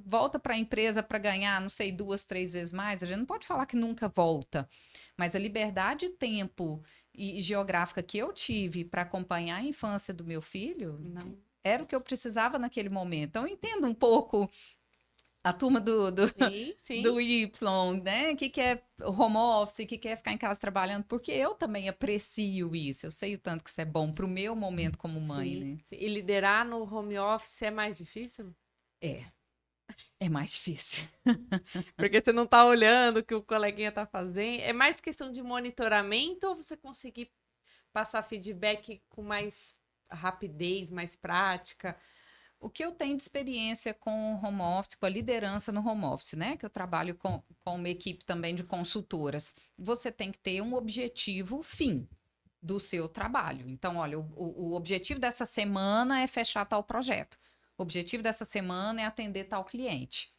volta para a empresa para ganhar, não sei, 2, 3 vezes mais. A gente não pode falar que nunca volta, mas a liberdade de tempo e geográfica que eu tive para acompanhar a infância do meu filho Não. era o que eu precisava naquele momento. Então, eu entendo um pouco a turma Sim, sim. do Y, né? Que é home office, que quer ficar em casa trabalhando, porque eu também aprecio isso. Eu sei o tanto que isso é bom para o meu momento como mãe, Sim, né? sim. E liderar no home office é mais difícil? É mais difícil. Porque você não tá olhando o que o coleguinha tá fazendo. É mais questão de monitoramento ou você conseguir passar feedback com mais rapidez, mais prática? O que eu tenho de experiência com o home office, com a liderança no home office, né? Que eu trabalho com uma equipe também de consultoras. Você tem que ter um objetivo fim do seu trabalho. Então, olha, o objetivo dessa semana é fechar tal projeto. O objetivo dessa semana é atender tal cliente.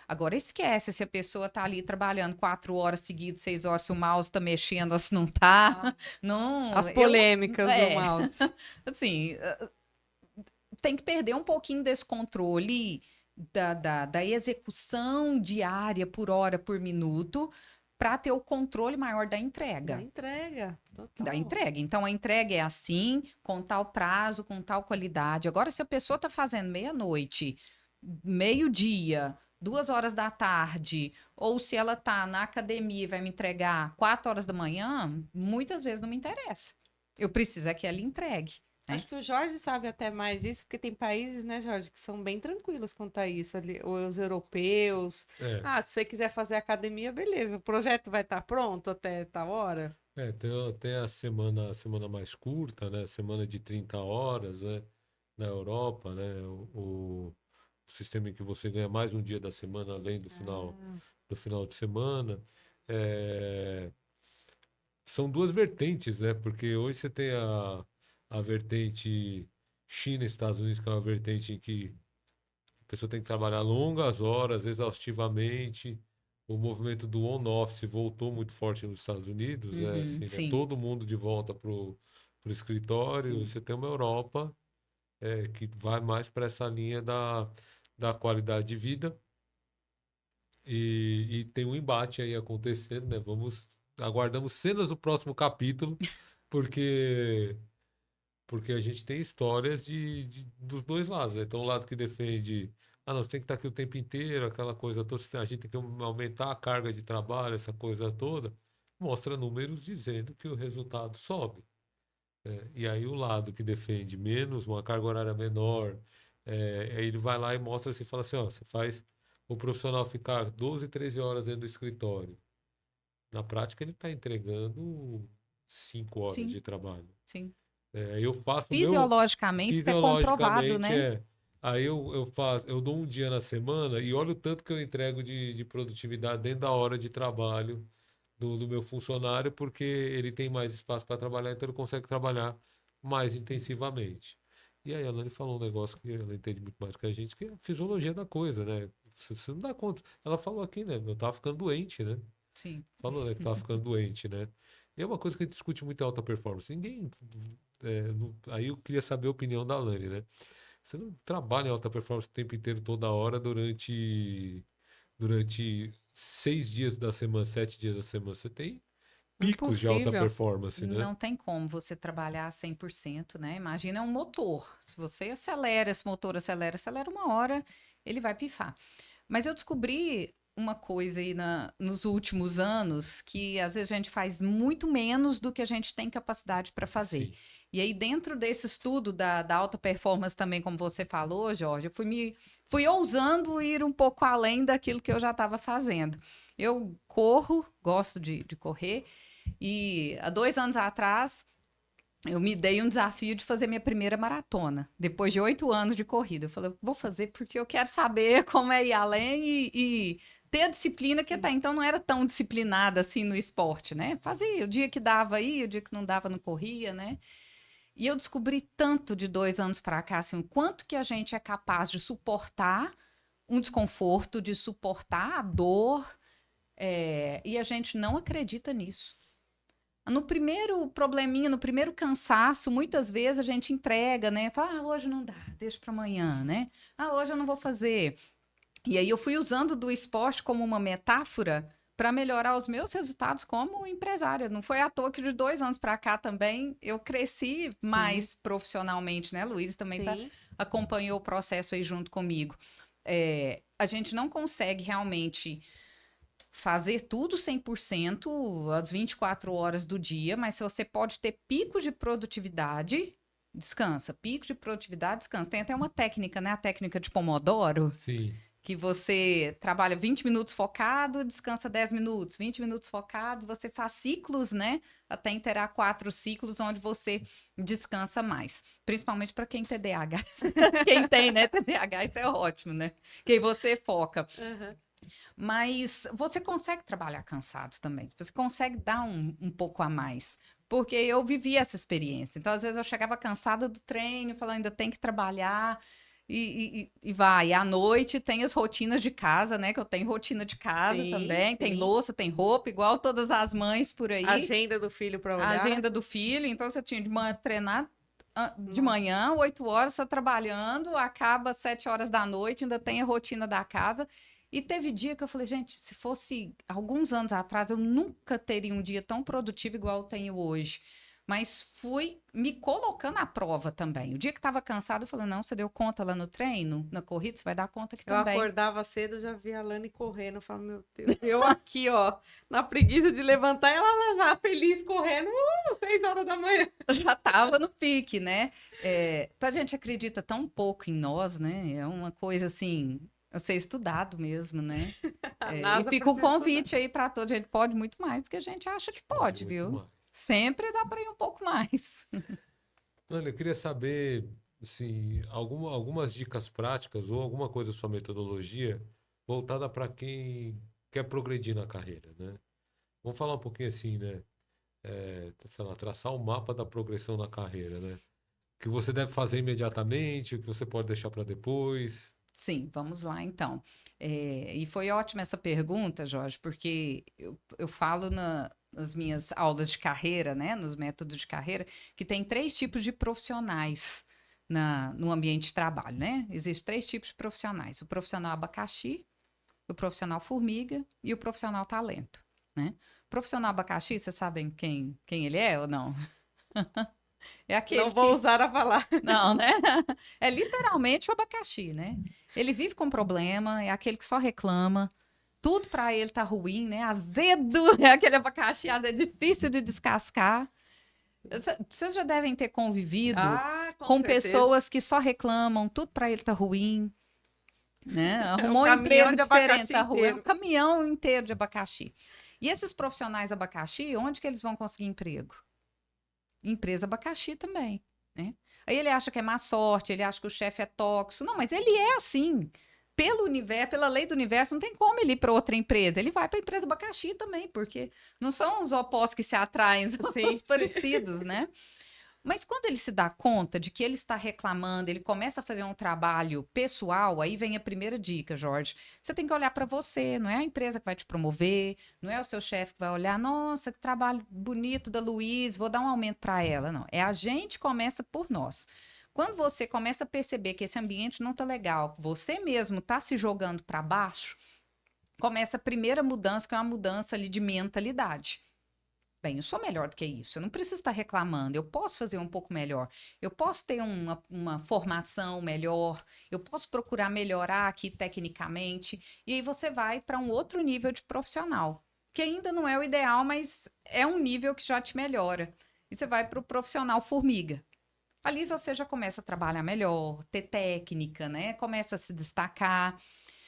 Agora, esquece se a pessoa está ali trabalhando 4 horas seguidas, 6 horas, se o mouse está mexendo ou se não está. Não, As eu não, polêmicas do mouse. assim, tem que perder um pouquinho desse controle da execução diária por hora, por minuto, para ter o controle maior da Da entrega. entrega, Da total. entrega. Então, a entrega é assim, com tal prazo, com tal qualidade. Agora, se a pessoa está fazendo meia-noite, meio-dia, 2 horas da tarde, ou se ela está na academia e vai me entregar 4 horas da manhã, muitas vezes não me interessa. Eu preciso é que ela entregue. Acho que o Jorge sabe até mais disso, porque tem países, né, Jorge, que são bem tranquilos quanto a isso. Ali, os europeus. É, Ah, se você quiser fazer academia, beleza. O projeto vai estar pronto até tal hora. tem a semana mais curta, né? Semana de 30 horas, né? Na Europa, né? O sistema em que você ganha mais um dia da semana além do final de semana. É, são duas vertentes, né? Porque hoje você tem a vertente China e Estados Unidos, que é uma vertente em que a pessoa tem que trabalhar longas horas, exaustivamente. O movimento do on-office voltou muito forte nos Estados Unidos, né? Uhum, Assim, né? sim, Todo mundo de volta pro escritório. sim. Você tem uma Europa que vai mais para essa linha da qualidade de vida e tem um embate aí acontecendo, né? Aguardamos cenas do próximo capítulo, porque a gente tem histórias dos dois lados, né? Então, o lado que defende, não, você tem que estar aqui o tempo inteiro, aquela coisa toda, a gente tem que aumentar a carga de trabalho, essa coisa toda, mostra números dizendo que o resultado sobe. E aí, o lado que defende menos, uma carga horária menor, aí ele vai lá e mostra assim, fala assim, ó, você faz o profissional ficar 12, 13 horas dentro do escritório. Na prática, ele está entregando 5 horas Sim, de trabalho. sim. Eu faço o meu. Fisiologicamente, isso é comprovado, Fisiologicamente né? Aí eu dou um dia na semana e olha o tanto que eu entrego de produtividade dentro da hora de trabalho do meu funcionário, porque ele tem mais espaço para trabalhar, então ele consegue trabalhar mais intensivamente. E aí a Lani falou um negócio que ela entende muito mais que a gente, que é a fisiologia da coisa, né? Você não dá conta. Ela falou aqui, né? Eu tava ficando doente, né? Sim. Falou, né, que tava ficando doente, né? E é uma coisa que a gente discute muito em alta performance. Ninguém. Aí eu queria saber a opinião da Lani, né? Você não trabalha em alta performance o tempo inteiro, toda hora, durante 6 dias da semana, 7 dias da semana. Você tem picos de alta Impossível. performance, né? Não tem como você trabalhar 100%, né? Imagina um motor. Se você acelera, esse motor acelera uma hora, ele vai pifar. Mas eu descobri uma coisa aí nos últimos anos que às vezes a gente faz muito menos do que a gente tem capacidade para fazer. Sim. E aí, dentro desse estudo da alta performance também, como você falou, Jorge, eu fui ousando ir um pouco além daquilo que eu já estava fazendo. Eu corro, gosto de correr, e há 2 anos atrás eu me dei um desafio de fazer minha primeira maratona, depois de 8 anos de corrida. Eu falei, vou fazer porque eu quero saber como é ir além e ter a disciplina que até então não era tão disciplinada assim no esporte, né? Fazia o dia que dava aí, o dia que não dava não corria, né? E eu descobri tanto de 2 anos para cá, assim, o quanto que a gente é capaz de suportar um desconforto, de suportar a dor, e a gente não acredita nisso. No primeiro probleminha, no primeiro cansaço, muitas vezes a gente entrega, né? Fala, hoje não dá, deixa para amanhã, né? Hoje eu não vou fazer. E aí eu fui usando do esporte como uma metáfora para melhorar os meus resultados como empresária. Não foi à toa que de 2 anos para cá também eu cresci mais profissionalmente, né? Luiz também acompanhou o processo aí junto comigo. A gente não consegue realmente fazer tudo 100% às 24 horas do dia, mas se você pode ter pico de produtividade, descansa. Pico de produtividade, descansa. Tem até uma técnica, né? A técnica de Pomodoro, Sim. que você trabalha 20 minutos focado, descansa 10 minutos, 20 minutos focado, você faz ciclos, né? Até inteirar 4 ciclos onde você descansa mais. Principalmente para quem tem TDAH. Quem tem, né? TDAH, isso é ótimo, né? Que você foca. Uhum. Mas você consegue trabalhar cansado também. Você consegue dar um pouco a mais. Porque eu vivi essa experiência. Então, às vezes, eu chegava cansada do treino, falando, ainda tem que trabalhar. E vai. E à noite tem as rotinas de casa, né? Que eu tenho rotina de casa também. Tem louça, tem roupa, igual todas as mães por aí. Agenda do filho para olhar. A agenda do filho. Então, você tinha de treinar de manhã, 8 horas, você trabalhando, acaba às 7 horas da noite, ainda tem a rotina da casa. E teve dia que eu falei, gente, se fosse alguns anos atrás, eu nunca teria um dia tão produtivo igual eu tenho hoje. Mas fui me colocando à prova também. O dia que estava cansado, eu falei, não, você deu conta lá no treino, na corrida, você vai dar conta aqui também. Eu acordava cedo, já via a Lani correndo, eu falo, meu Deus, eu aqui, ó, na preguiça de levantar, ela já feliz correndo, 6 horas da manhã. Eu já estava no pique, né? Então a gente acredita tão pouco em nós, né? É uma coisa assim, a ser estudado mesmo, né? E fica o convite aí para todos. A gente pode muito mais do que a gente acha que pode, viu? Mais. Sempre dá para ir um pouco mais. Olha, eu queria saber, assim, algumas dicas práticas ou alguma coisa da sua metodologia voltada para quem quer progredir na carreira, né? Vamos falar um pouquinho assim, né? Sei lá, traçar um mapa da progressão na carreira, né? O que você deve fazer imediatamente, o que você pode deixar para depois. Sim, vamos lá então. E foi ótima essa pergunta, Jorge, porque eu falo nas minhas aulas de carreira, né, nos métodos de carreira, que tem 3 tipos de profissionais no ambiente de trabalho, né? Existem 3 tipos de profissionais: o profissional abacaxi, o profissional formiga e o profissional talento, né? O profissional abacaxi, vocês sabem quem ele é ou não? É aquele Não vou usar a falar. Não, né? É literalmente o abacaxi, né? Ele vive com problema, é aquele que só reclama, tudo para ele tá ruim, né? Azedo, é aquele abacaxi azedo, difícil de descascar. Vocês já devem ter convivido com pessoas que só reclamam, tudo para ele tá ruim, né? Arrumou um emprego diferente, tá ruim. É um caminhão inteiro de abacaxi. E esses profissionais abacaxi, onde que eles vão conseguir emprego? Empresa abacaxi também, né? Aí ele acha que é má sorte, ele acha que o chefe é tóxico. Não, mas ele é assim. Pelo universo, pela lei do universo, não tem como ele ir para outra empresa. Ele vai para a empresa abacaxi também, porque não são os opostos que se atraem, são Sim, os parecidos, né? Mas quando ele se dá conta de que ele está reclamando, ele começa a fazer um trabalho pessoal, aí vem a primeira dica, Jorge. Você tem que olhar para você, não é a empresa que vai te promover, não é o seu chefe que vai olhar, nossa, que trabalho bonito da Luiz, vou dar um aumento para ela. Não, é a gente começa por nós. Quando você começa a perceber que esse ambiente não está legal, que você mesmo está se jogando para baixo, começa a primeira mudança, que é uma mudança ali de mentalidade. Bem, eu sou melhor do que isso, eu não preciso estar reclamando, eu posso fazer um pouco melhor, eu posso ter uma formação melhor, eu posso procurar melhorar aqui tecnicamente, e aí você vai para um outro nível de profissional, que ainda não é o ideal, mas é um nível que já te melhora. E você vai para o profissional formiga. Ali você já começa a trabalhar melhor, ter técnica, né? Começa a se destacar.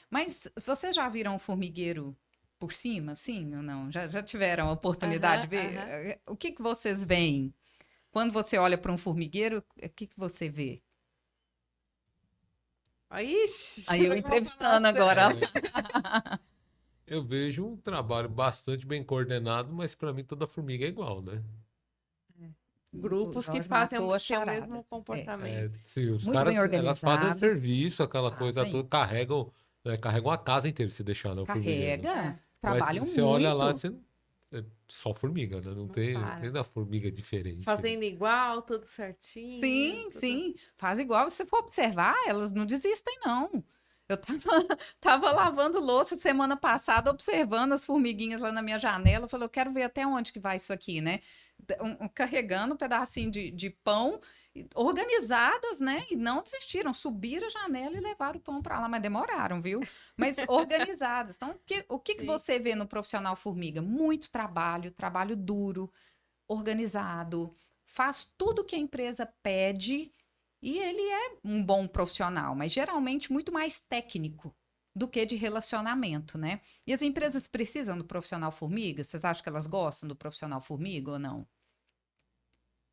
Mas vocês já viram um formigueiro por cima, sim ou não? Já tiveram a oportunidade de ver? O que vocês veem? Quando você olha para um formigueiro, o que você vê? Ixi, Aí eu você vai entrevistando falar agora. Eu vejo um trabalho bastante bem coordenado, mas para mim toda formiga é igual, né? O grupos que Jorge fazem matou a têm o charada. mesmo É. comportamento. Sim, os Muito caras, bem elas fazem organizado. serviço, aquela coisa Fazem. toda, carregam a casa inteira se deixar no formigueiro. Carrega. É, Mas Trabalham você olha lá, muito. é só formiga, né? Não não tem, não para. tem da formiga diferente, né? Fazendo igual, tudo certinho. Sim, Tudo... sim. Faz igual. Se você for observar, elas não desistem, não. Eu tava, tava lavando louça semana passada, observando as formiguinhas lá na minha janela. Eu falei, eu quero ver até onde que vai isso aqui, né? Carregando um pedacinho de pão, organizadas, né? E não desistiram. Subiram a janela e levaram o pão para lá, mas demoraram, viu? Mas organizadas. Então, o que Sim. você vê no profissional formiga? Muito trabalho, trabalho duro, organizado, faz tudo que a empresa pede e ele é um bom profissional, mas geralmente muito mais técnico do que de relacionamento, né? E as empresas precisam do profissional formiga? Vocês acham que elas gostam do profissional formiga ou não?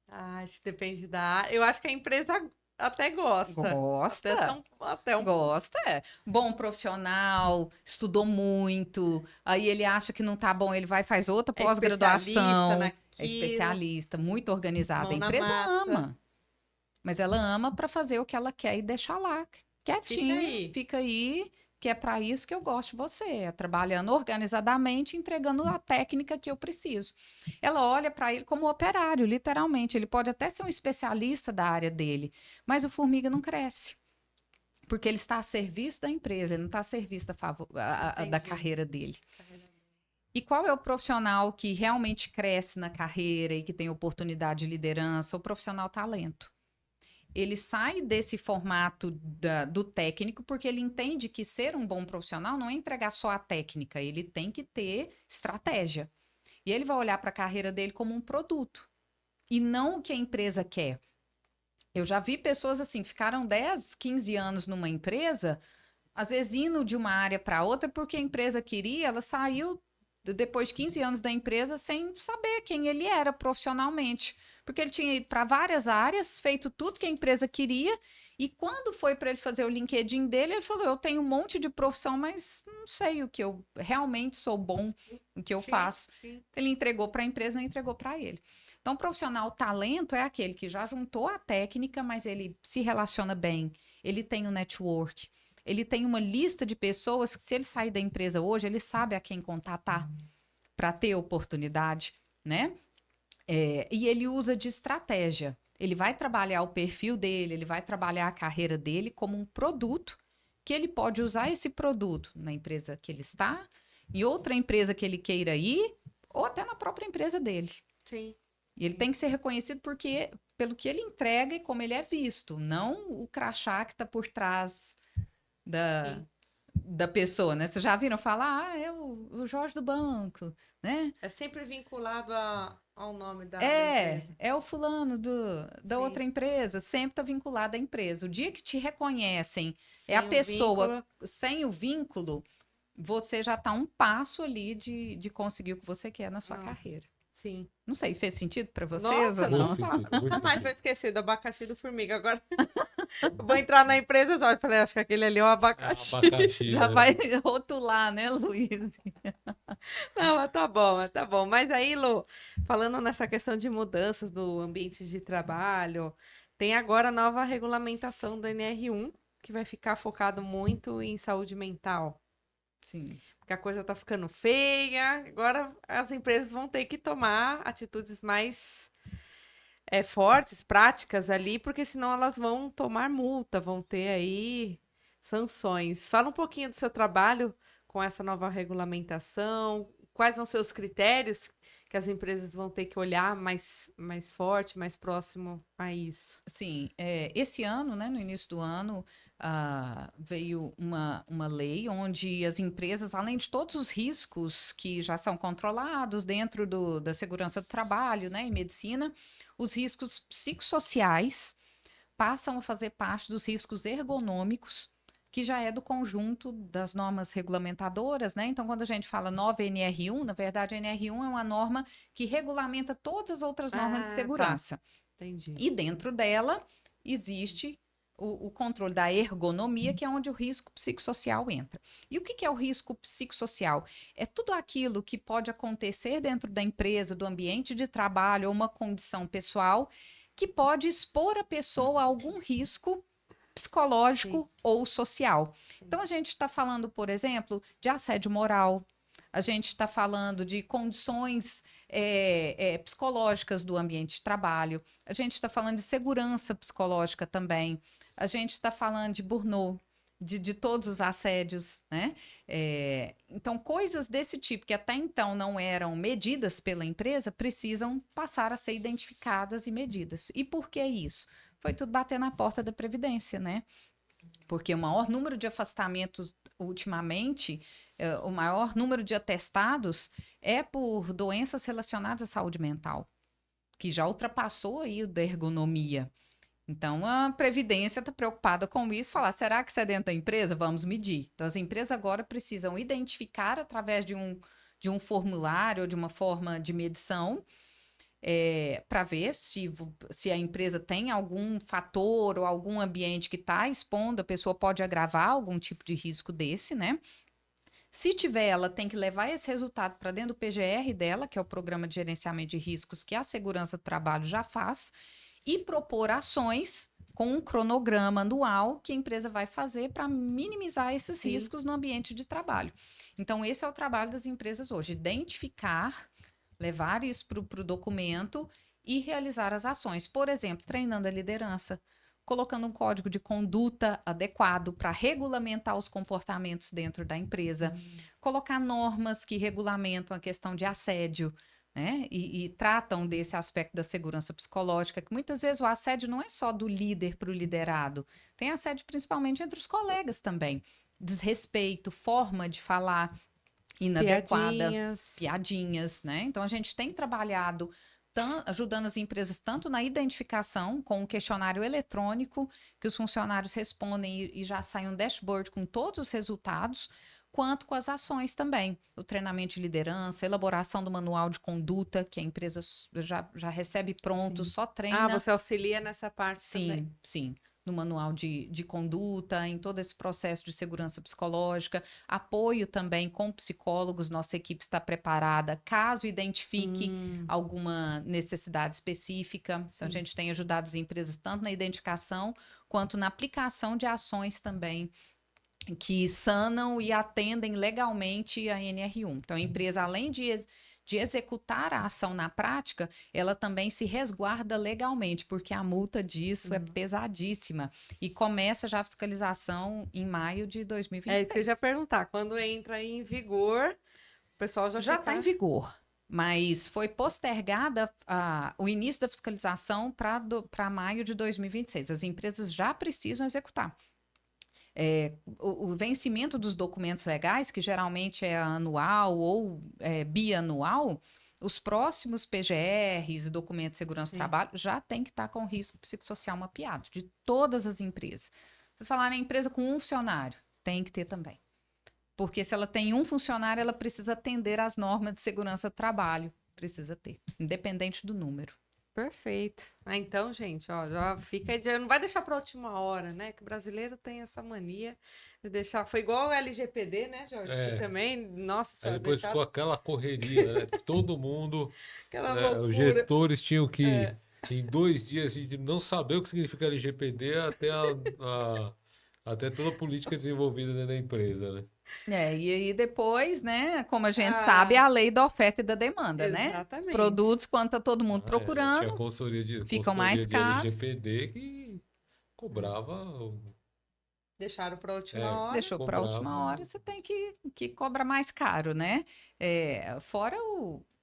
Ah, acho que depende da área. Eu acho que a empresa até gosta. Gosta. Até um Gosta, é. Bom profissional, estudou muito, aí ele acha que não tá bom, ele vai e faz outra é especialista pós-graduação, é naquilo, especialista, muito organizado. A mão na empresa massa. ama. Mas ela ama para fazer o que ela quer e deixar lá, quietinho, Fica aí. fica aí, que é para isso que eu gosto de você, é trabalhando organizadamente, entregando a técnica que eu preciso. Ela olha para ele como operário, literalmente. Ele pode até ser um especialista da área dele, mas o formiga não cresce. Porque ele está a serviço da empresa, ele não está a serviço da Entendi. carreira dele. E qual é o profissional que realmente cresce na carreira e que tem oportunidade de liderança? O profissional talento. Ele sai desse formato do técnico porque ele entende que ser um bom profissional não é entregar só a técnica, ele tem que ter estratégia. E ele vai olhar para a carreira dele como um produto e não o que a empresa quer. Eu já vi pessoas assim, que ficaram 10, 15 anos numa empresa, às vezes indo de uma área para outra porque a empresa queria, ela saiu depois de 15 anos da empresa sem saber quem ele era profissionalmente. Porque ele tinha ido para várias áreas, feito tudo que a empresa queria, e quando foi para ele fazer o LinkedIn dele, ele falou: eu tenho um monte de profissão, mas não sei o que eu realmente sou bom, o que eu faço. Sim. Ele entregou para a empresa, não entregou para ele. Então, o profissional talento é aquele que já juntou a técnica, mas ele se relaciona bem, ele tem um network, ele tem uma lista de pessoas que, se ele sair da empresa hoje, ele sabe a quem contatar para ter oportunidade, né? E ele usa de estratégia. Ele vai trabalhar o perfil dele, ele vai trabalhar a carreira dele como um produto que ele pode usar esse produto na empresa que ele está, em outra empresa que ele queira ir, ou até na própria empresa dele. Sim. E ele tem que ser reconhecido pelo que ele entrega e como ele é visto, não o crachá que está por trás da pessoa, né? Vocês já viram falar, é o Jorge do banco, né? É sempre vinculado ao nome da empresa. É o fulano da Sim. outra empresa, sempre está vinculado à empresa. O dia que te reconhecem, é Sem a o pessoa vínculo. sem o vínculo, você já está um passo ali de conseguir o que você quer na sua Nossa. carreira. Sim. Não sei, fez sentido para vocês Nossa, ou não, não? Muito sentido, muito nunca mais sentido. vou esquecer do abacaxi do formiga. Agora eu vou entrar na empresa já. Eu falei, acho que aquele ali é o É abacaxi. abacaxi, Já né? vai rotular, né, Luiz? Não, mas tá bom, mas tá bom. Mas aí, Lu, falando nessa questão de mudanças do ambiente de trabalho, tem agora a nova regulamentação do NR1, que vai ficar focado muito em saúde mental. Sim, Porque a coisa tá ficando feia. Agora as empresas vão ter que tomar atitudes mais fortes, práticas ali, porque senão elas vão tomar multa, vão ter aí sanções. Fala um pouquinho do seu trabalho com essa nova regulamentação, quais vão ser os critérios que as empresas vão ter que olhar mais forte, mais próximo a isso. sim. Esse ano, né, no início do ano, veio uma lei onde as empresas, além de todos os riscos que já são controlados dentro da segurança do trabalho, né, e medicina, os riscos psicossociais passam a fazer parte dos riscos ergonômicos, que já é do conjunto das normas regulamentadoras, né? Então, quando a gente fala nova NR1, na verdade, a NR1 é uma norma que regulamenta todas as outras normas de Ah, tá. segurança. Entendi. E dentro dela existe o controle da ergonomia, que é onde o risco psicossocial entra. E o que é o risco psicossocial? É tudo aquilo que pode acontecer dentro da empresa, do ambiente de trabalho ou uma condição pessoal que pode expor a pessoa a algum risco Sim. psicológico ou social. Então, a gente está falando, por exemplo, de assédio moral, a gente está falando de condições psicológicas do ambiente de trabalho, a gente está falando de segurança psicológica também, a gente está falando de burnout, de todos os assédios, né? Então, coisas desse tipo que até então não eram medidas pela empresa precisam passar a ser identificadas e medidas. E por que isso? Foi tudo bater na porta da Previdência, né? Porque o maior número de afastamentos ultimamente, o maior número de atestados é por doenças relacionadas à saúde mental, que já ultrapassou aí o da ergonomia. Então, a Previdência está preocupada com isso, falar, será que isso é dentro da empresa? Vamos medir. Então, as empresas agora precisam identificar através de um formulário ou de uma forma de medição, para ver se a empresa tem algum fator ou algum ambiente que está expondo, a pessoa pode agravar algum tipo de risco desse, né? Se tiver, ela tem que levar esse resultado para dentro do PGR dela, que é o Programa de Gerenciamento de Riscos que a Segurança do Trabalho já faz, e propor ações com um cronograma anual que a empresa vai fazer para minimizar esses Sim. riscos no ambiente de trabalho. Então, esse é o trabalho das empresas hoje, identificar, levar isso para o documento e realizar as ações. Por exemplo, treinando a liderança, colocando um código de conduta adequado para regulamentar os comportamentos dentro da empresa, colocar normas que regulamentam a questão de assédio, né? E tratam desse aspecto da segurança psicológica, que muitas vezes o assédio não é só do líder para o liderado, tem assédio principalmente entre os colegas também. Desrespeito, forma de falar inadequada, piadinhas, né? Então a gente tem trabalhado ajudando as empresas tanto na identificação com um questionário eletrônico que os funcionários respondem e já sai um dashboard com todos os resultados, quanto com as ações também. O treinamento de liderança, elaboração do manual de conduta, que a empresa já recebe pronto, Sim. só treina. Ah, você auxilia nessa parte também. Sim. No manual de conduta, em todo esse processo de segurança psicológica, apoio também com psicólogos, nossa equipe está preparada, caso identifique alguma necessidade específica. Então, a gente tem ajudado as empresas tanto na identificação, quanto na aplicação de ações também, que sanam e atendem legalmente a NR1. Então, a empresa, além de executar a ação na prática, ela também se resguarda legalmente, porque a multa disso é pesadíssima. E começa já a fiscalização em maio de 2026. É isso que eu já ia perguntar. Quando entra em vigor, o pessoal já está em vigor, mas foi postergada o início da fiscalização para maio de 2026. As empresas já precisam executar. O vencimento dos documentos legais, que geralmente é anual ou bianual, os próximos PGRs, documentos de segurança do trabalho, já tem que estar com o risco psicossocial mapeado, de todas as empresas. Vocês falaram em empresa com um funcionário, tem que ter também. Porque se ela tem um funcionário, ela precisa atender às normas de segurança do trabalho. precisa ter, independente do número. Perfeito. Então, gente, ó, já fica aí, não vai deixar para última hora, né? Que o brasileiro tem essa mania de deixar. Foi igual o LGPD, né, Jorge? Que É. também, nossa Aí senhora, depois ficou deixaram aquela correria, né? Todo mundo, aquela né? Os loucura. gestores tinham que, É. em 2 dias, de não saber o que significa LGPD até toda a política desenvolvida dentro da empresa, né? E aí depois, né, como a gente sabe, é Ah, a lei da oferta e da demanda, né? Os exatamente. produtos, quando tá todo mundo Tinha procurando, ficam mais consultoria de caros. LGPD que cobrava, Deixaram para última hora. Deixou para a última cobrava. hora, você tem que cobrar mais caro, né? Fora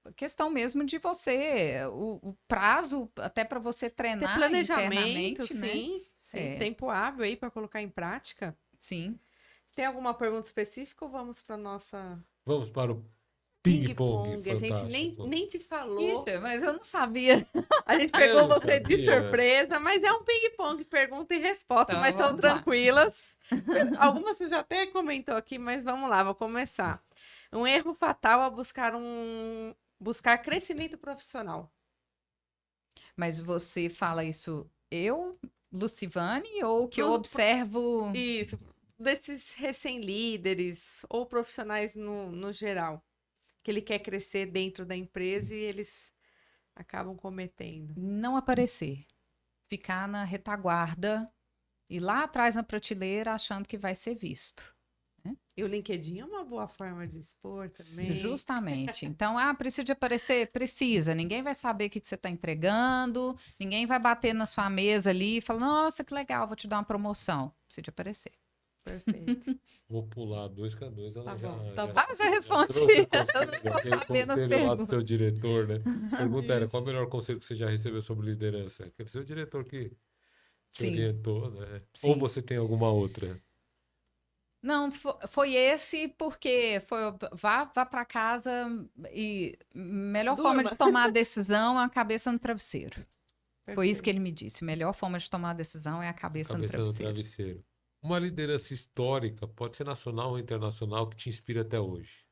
a questão mesmo de você, o prazo até para você Ter treinar planejamento, internamente, né? sim, sim, É, tempo hábil aí para colocar em prática. sim. Tem alguma pergunta específica ou vamos para nossa Vamos para o ping-pong ping-pong? A gente fantástico. nem te falou. Ixi, mas eu não sabia. A gente Eu pegou não você de sabia. surpresa, mas é um ping-pong, pergunta e resposta, Então mas são vamos lá. tranquilas. Algumas você já até comentou aqui, mas vamos lá, vou começar. Um erro fatal a buscar crescimento profissional. Mas você fala isso eu, Lucivane, ou que eu Pro- observo? Isso, desses recém-líderes ou profissionais no geral, que ele quer crescer dentro da empresa e eles acabam cometendo. Não aparecer, ficar na retaguarda e lá atrás na prateleira achando que vai ser visto. E o LinkedIn é uma boa forma de expor também. Justamente. Então, precisa de aparecer? Precisa. Ninguém vai saber o que você está entregando, ninguém vai bater na sua mesa ali e falar: nossa, que legal, vou te dar uma promoção. Precisa de aparecer. Perfeito. Vou pular 2x2, ela Tá já, bom, tá já, bom. Já respondi. trouxe o Eu não conselho, tô aquele sabendo as conselho lá do perguntas. seu diretor, né? Pergunta era, Isso. qual o melhor conselho que você já recebeu sobre liderança? Aquele seu diretor que te Sim, orientou, né? Ou sim. você tem alguma outra? Não, foi esse porque foi vá para casa e melhor forma de Durma. tomar a decisão é a cabeça no travesseiro. Foi isso que Perfeito. ele me disse. Melhor forma de tomar a decisão é a cabeça no Cabeça no travesseiro. travesseiro. Uma liderança histórica, pode ser nacional ou internacional, que te inspira até hoje.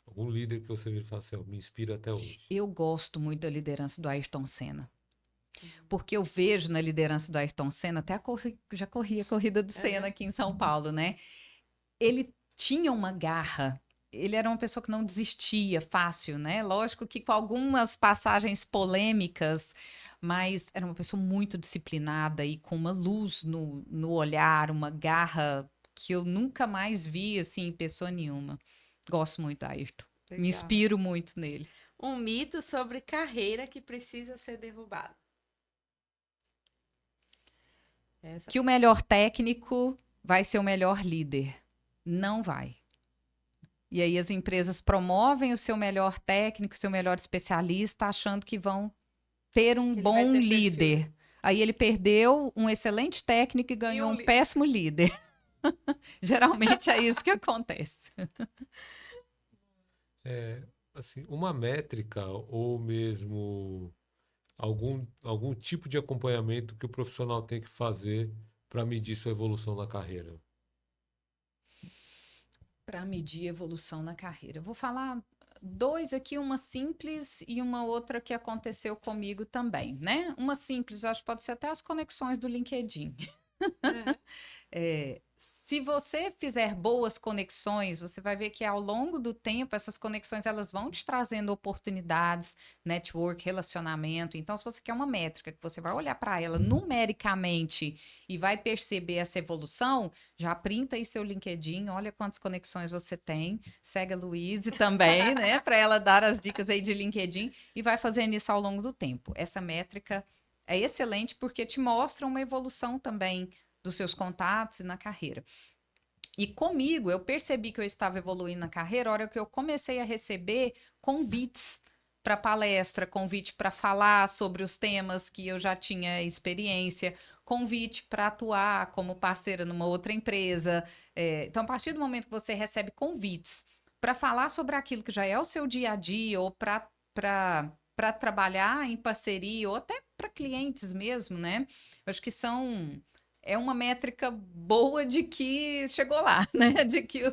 Algum líder que você vira e fala assim, ó, me inspira até hoje. Eu gosto muito da liderança do Ayrton Senna. Porque eu vejo na liderança do Ayrton Senna, até já corri a corrida do Senna aqui em São Paulo, né? Ele tinha uma garra. Ele era uma pessoa que não desistia fácil, né? Lógico que com algumas passagens polêmicas, mas era uma pessoa muito disciplinada e com uma luz no olhar, uma garra que eu nunca mais vi assim em pessoa nenhuma. Gosto muito da Ayrton. Me Legal. inspiro muito nele. Um mito sobre carreira que precisa ser derrubado. Essa Que o melhor técnico vai ser o melhor líder. Não vai. E aí as empresas promovem o seu melhor técnico, o seu melhor especialista, achando que vão ter um que ele vai bom ter líder. perfil. Aí ele perdeu um excelente técnico e E ganhou um um péssimo líder. Geralmente é isso que acontece. É, assim, uma métrica ou mesmo algum tipo de acompanhamento que o profissional tem que fazer para medir sua evolução na carreira. Para medir evolução na carreira. Eu vou falar dois aqui, uma simples e uma outra que aconteceu comigo também, né? Uma simples, eu acho que pode ser até as conexões do LinkedIn. Se você fizer boas conexões, você vai ver que ao longo do tempo essas conexões elas vão te trazendo oportunidades, network, relacionamento. Então, se você quer uma métrica que você vai olhar para ela numericamente e vai perceber essa evolução, já printa aí seu LinkedIn, olha quantas conexões você tem, segue a Luíse também, né, para ela dar as dicas aí de LinkedIn e vai fazendo isso ao longo do tempo. Essa métrica é excelente porque te mostra uma evolução também dos seus contatos e na carreira. E comigo, eu percebi que eu estava evoluindo na carreira a hora que eu comecei a receber convites para palestra, convite para falar sobre os temas que eu já tinha experiência, convite para atuar como parceira numa outra empresa. Então, a partir do momento que você recebe convites para falar sobre aquilo que já é o seu dia a dia ou para trabalhar em parceria ou até para clientes mesmo, né? Eu acho que são é uma métrica boa de que chegou lá, né? De que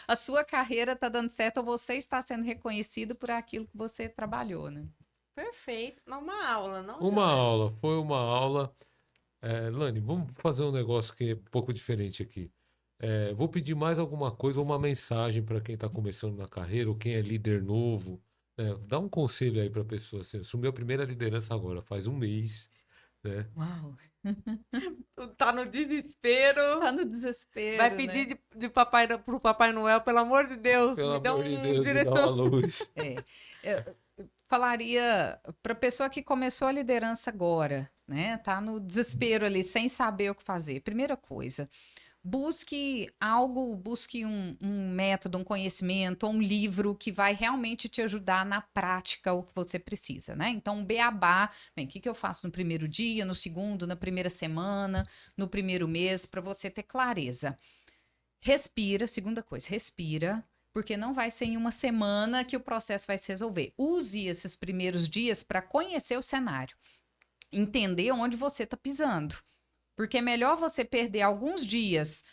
a sua carreira está dando certo ou você está sendo reconhecido por aquilo que você trabalhou, né? Perfeito. Não, uma aula, não, Uma Jorge? aula, foi uma aula. Lani, vamos fazer um negócio que é um pouco diferente aqui. Vou pedir mais alguma coisa, uma mensagem para quem está começando na carreira ou quem é líder novo, né? Dá um conselho aí para a pessoa. Assim, assumi a primeira liderança agora, faz um mês, né? Uau! Tu tá no desespero. Tá no Vai desespero, né? pedir pro Papai Noel, pelo amor de Deus, Pelo me dá amor de um Deus, me dá uma direção. luz. Eu falaria para a pessoa que começou a liderança agora, né? Tá no desespero ali, sem saber o que fazer. Primeira coisa, busque algo, busque um método, um conhecimento, um livro que vai realmente te ajudar na prática o que você precisa, né? Então, um beabá, bem, o que eu faço no primeiro dia, no segundo, na primeira semana, no primeiro mês, para você ter clareza. Respira, segunda coisa, respira, porque não vai ser em uma semana que o processo vai se resolver. Use esses primeiros dias para conhecer o cenário, entender onde você está pisando. Porque é melhor você perder alguns dias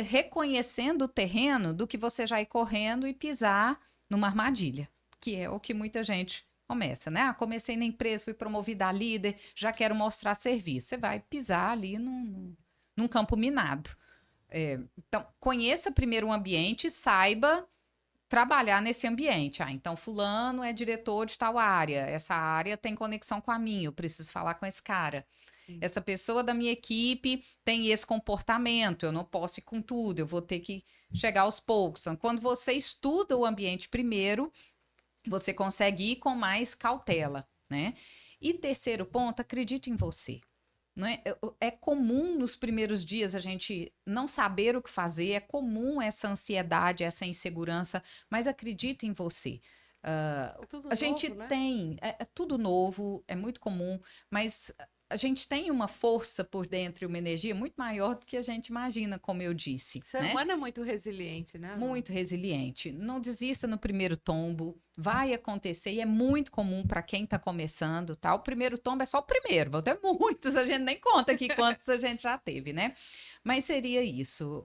reconhecendo o terreno do que você já ir correndo e pisar numa armadilha, que é o que muita gente começa, né? Comecei na empresa, fui promovida a líder, já quero mostrar serviço. Você vai pisar ali num campo minado. Então, conheça primeiro o ambiente e saiba trabalhar nesse ambiente. Então, fulano é diretor de tal área, essa área tem conexão com a minha, eu preciso falar com esse cara. Sim. Essa pessoa da minha equipe tem esse comportamento, eu não posso ir com tudo, eu vou ter que chegar aos poucos. Então, quando você estuda o ambiente primeiro, você consegue ir com mais cautela, né? E terceiro ponto, acredite em você. Não é comum nos primeiros dias a gente não saber o que fazer, é comum essa ansiedade, essa insegurança, mas acredite em você. É tudo A gente novo, né? tem, é tudo novo, é muito comum, mas a gente tem uma força por dentro e uma energia muito maior do que a gente imagina, como eu disse, O ser né? humano é muito resiliente, né, Lu? Muito resiliente. Não desista no primeiro tombo. Vai acontecer e é muito comum para quem está começando, tá? O primeiro tombo é só o primeiro. Vão ter muitos, a gente nem conta aqui quantos a gente já teve, né? Mas seria isso: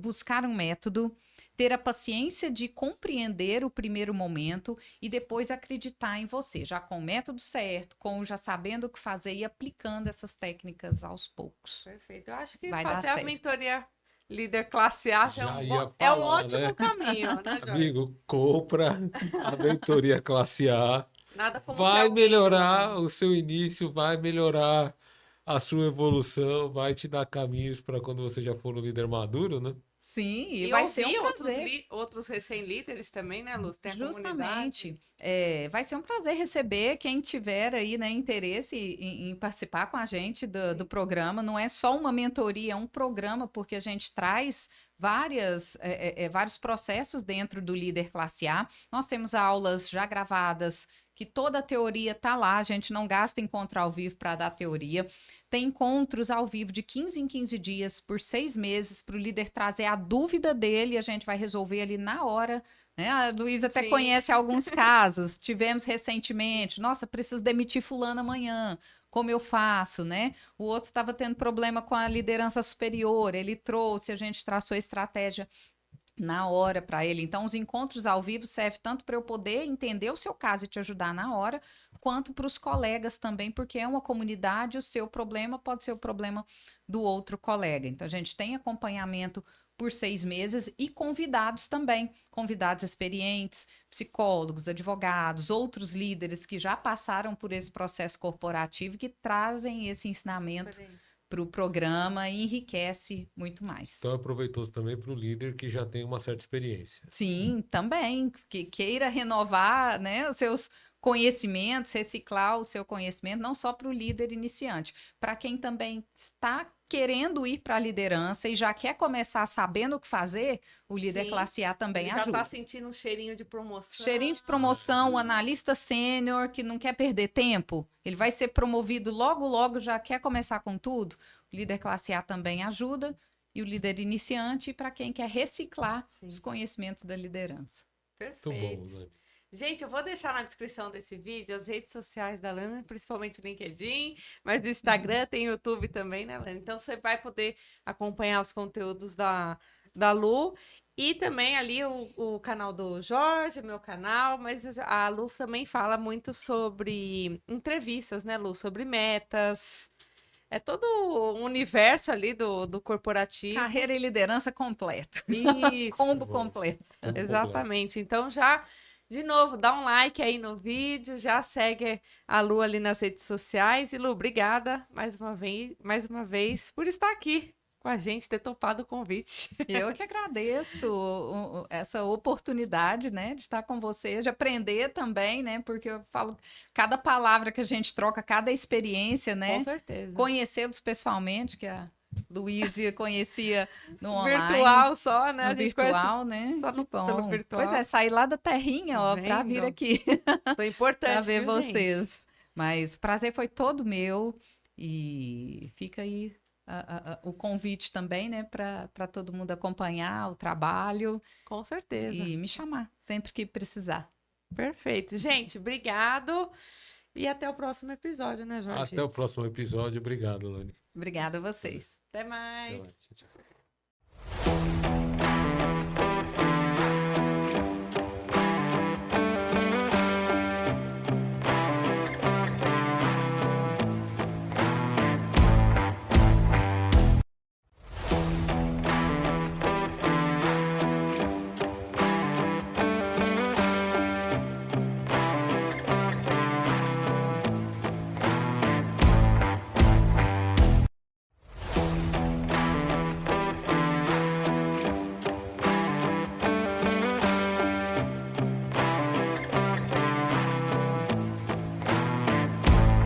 buscar um método, ter a paciência de compreender o primeiro momento e depois acreditar em você, já com o método certo, com já sabendo o que fazer e aplicando essas técnicas aos poucos. Perfeito. Eu acho que Vai dar fazer a certo. mentoria líder classe A já é Já um, ia é um falar, ótimo né? caminho, né, Jorge? Amigo, compra a mentoria classe A. Nada como ter Vai alguém do melhorar lado. o seu início, vai melhorar a sua evolução, vai te dar caminhos para quando você já for um líder maduro, né? Sim, e E vai ser um ouvir prazer. outros recém-líderes também, né, Luz? Tem a comunidade. Justamente. Vai ser um prazer receber quem tiver aí, né, interesse em participar com a gente do programa. Não é só uma mentoria, é um programa, porque a gente traz vários processos dentro do Líder Classe A. Nós temos aulas já gravadas, que toda a teoria está lá, a gente não gasta encontro ao vivo para dar teoria. Tem encontros ao vivo de 15 em 15 dias, por 6 meses, para o líder trazer a dúvida dele e a gente vai resolver ali na hora, né? A Luísa até Sim. conhece alguns casos. Tivemos recentemente, nossa, preciso demitir fulano amanhã. Como eu faço, né? O outro estava tendo problema com a liderança superior, ele trouxe, a gente traçou a estratégia na hora para ele. Então, os encontros ao vivo servem tanto para eu poder entender o seu caso e te ajudar na hora, quanto para os colegas também, porque é uma comunidade, o seu problema pode ser o problema do outro colega. Então, a gente tem acompanhamento por 6 meses e convidados também, convidados experientes, psicólogos, advogados, outros líderes que já passaram por esse processo corporativo e que trazem esse ensinamento para o programa e enriquece muito mais. Então é proveitoso também para o líder que já tem uma certa experiência. Sim, também, que queira renovar, né, os seus conhecimentos, reciclar o seu conhecimento, não só para o líder iniciante, para quem também está querendo ir para a liderança e já quer começar sabendo o que fazer, o líder Sim, classe A também ele já ajuda. tá sentindo um cheirinho de promoção. Cheirinho de promoção, o analista sênior que não quer perder tempo, ele vai ser promovido logo, logo, já quer começar com tudo. O líder classe A também ajuda, e o líder iniciante para quem quer reciclar Sim. os conhecimentos da liderança. Muito bom, Perfeito. né? Gente, eu vou deixar na descrição desse vídeo as redes sociais da Lana, principalmente o LinkedIn, mas no Instagram tem YouTube também, né, Lana? Então você vai poder acompanhar os conteúdos da Lu e também ali o canal do Jorge, o meu canal, mas a Lu também fala muito sobre entrevistas, né, Lu? Sobre metas. É todo o universo ali do corporativo. Carreira e liderança completo. Isso. Combo completo. Como completo. Exatamente. Então já, de novo, dá um like aí no vídeo, já segue a Lu ali nas redes sociais. E Lu, obrigada mais uma vez por estar aqui com a gente, ter topado o convite. Eu que agradeço essa oportunidade, né, de estar com você, de aprender também, né, porque eu falo, cada palavra que a gente troca, cada experiência, Com né, certeza. conhecê-los pessoalmente, que a Luísa conhecia no online, Virtual só, né? no A gente conhece virtual, né, só que pelo bom. virtual. Pois é, sair lá da terrinha, Tá ó, para vir vendo? aqui. Foi importante, Para ver viu, gente? vocês. Mas o prazer foi todo meu e fica aí o convite também, né, para todo mundo acompanhar o trabalho Com certeza. e me chamar sempre que precisar. Perfeito. Gente, obrigado. E até o próximo episódio, né, Jorge? Até o próximo episódio. Obrigado, Lani. Obrigada a vocês. Até Até mais. mais. Tchau, tchau.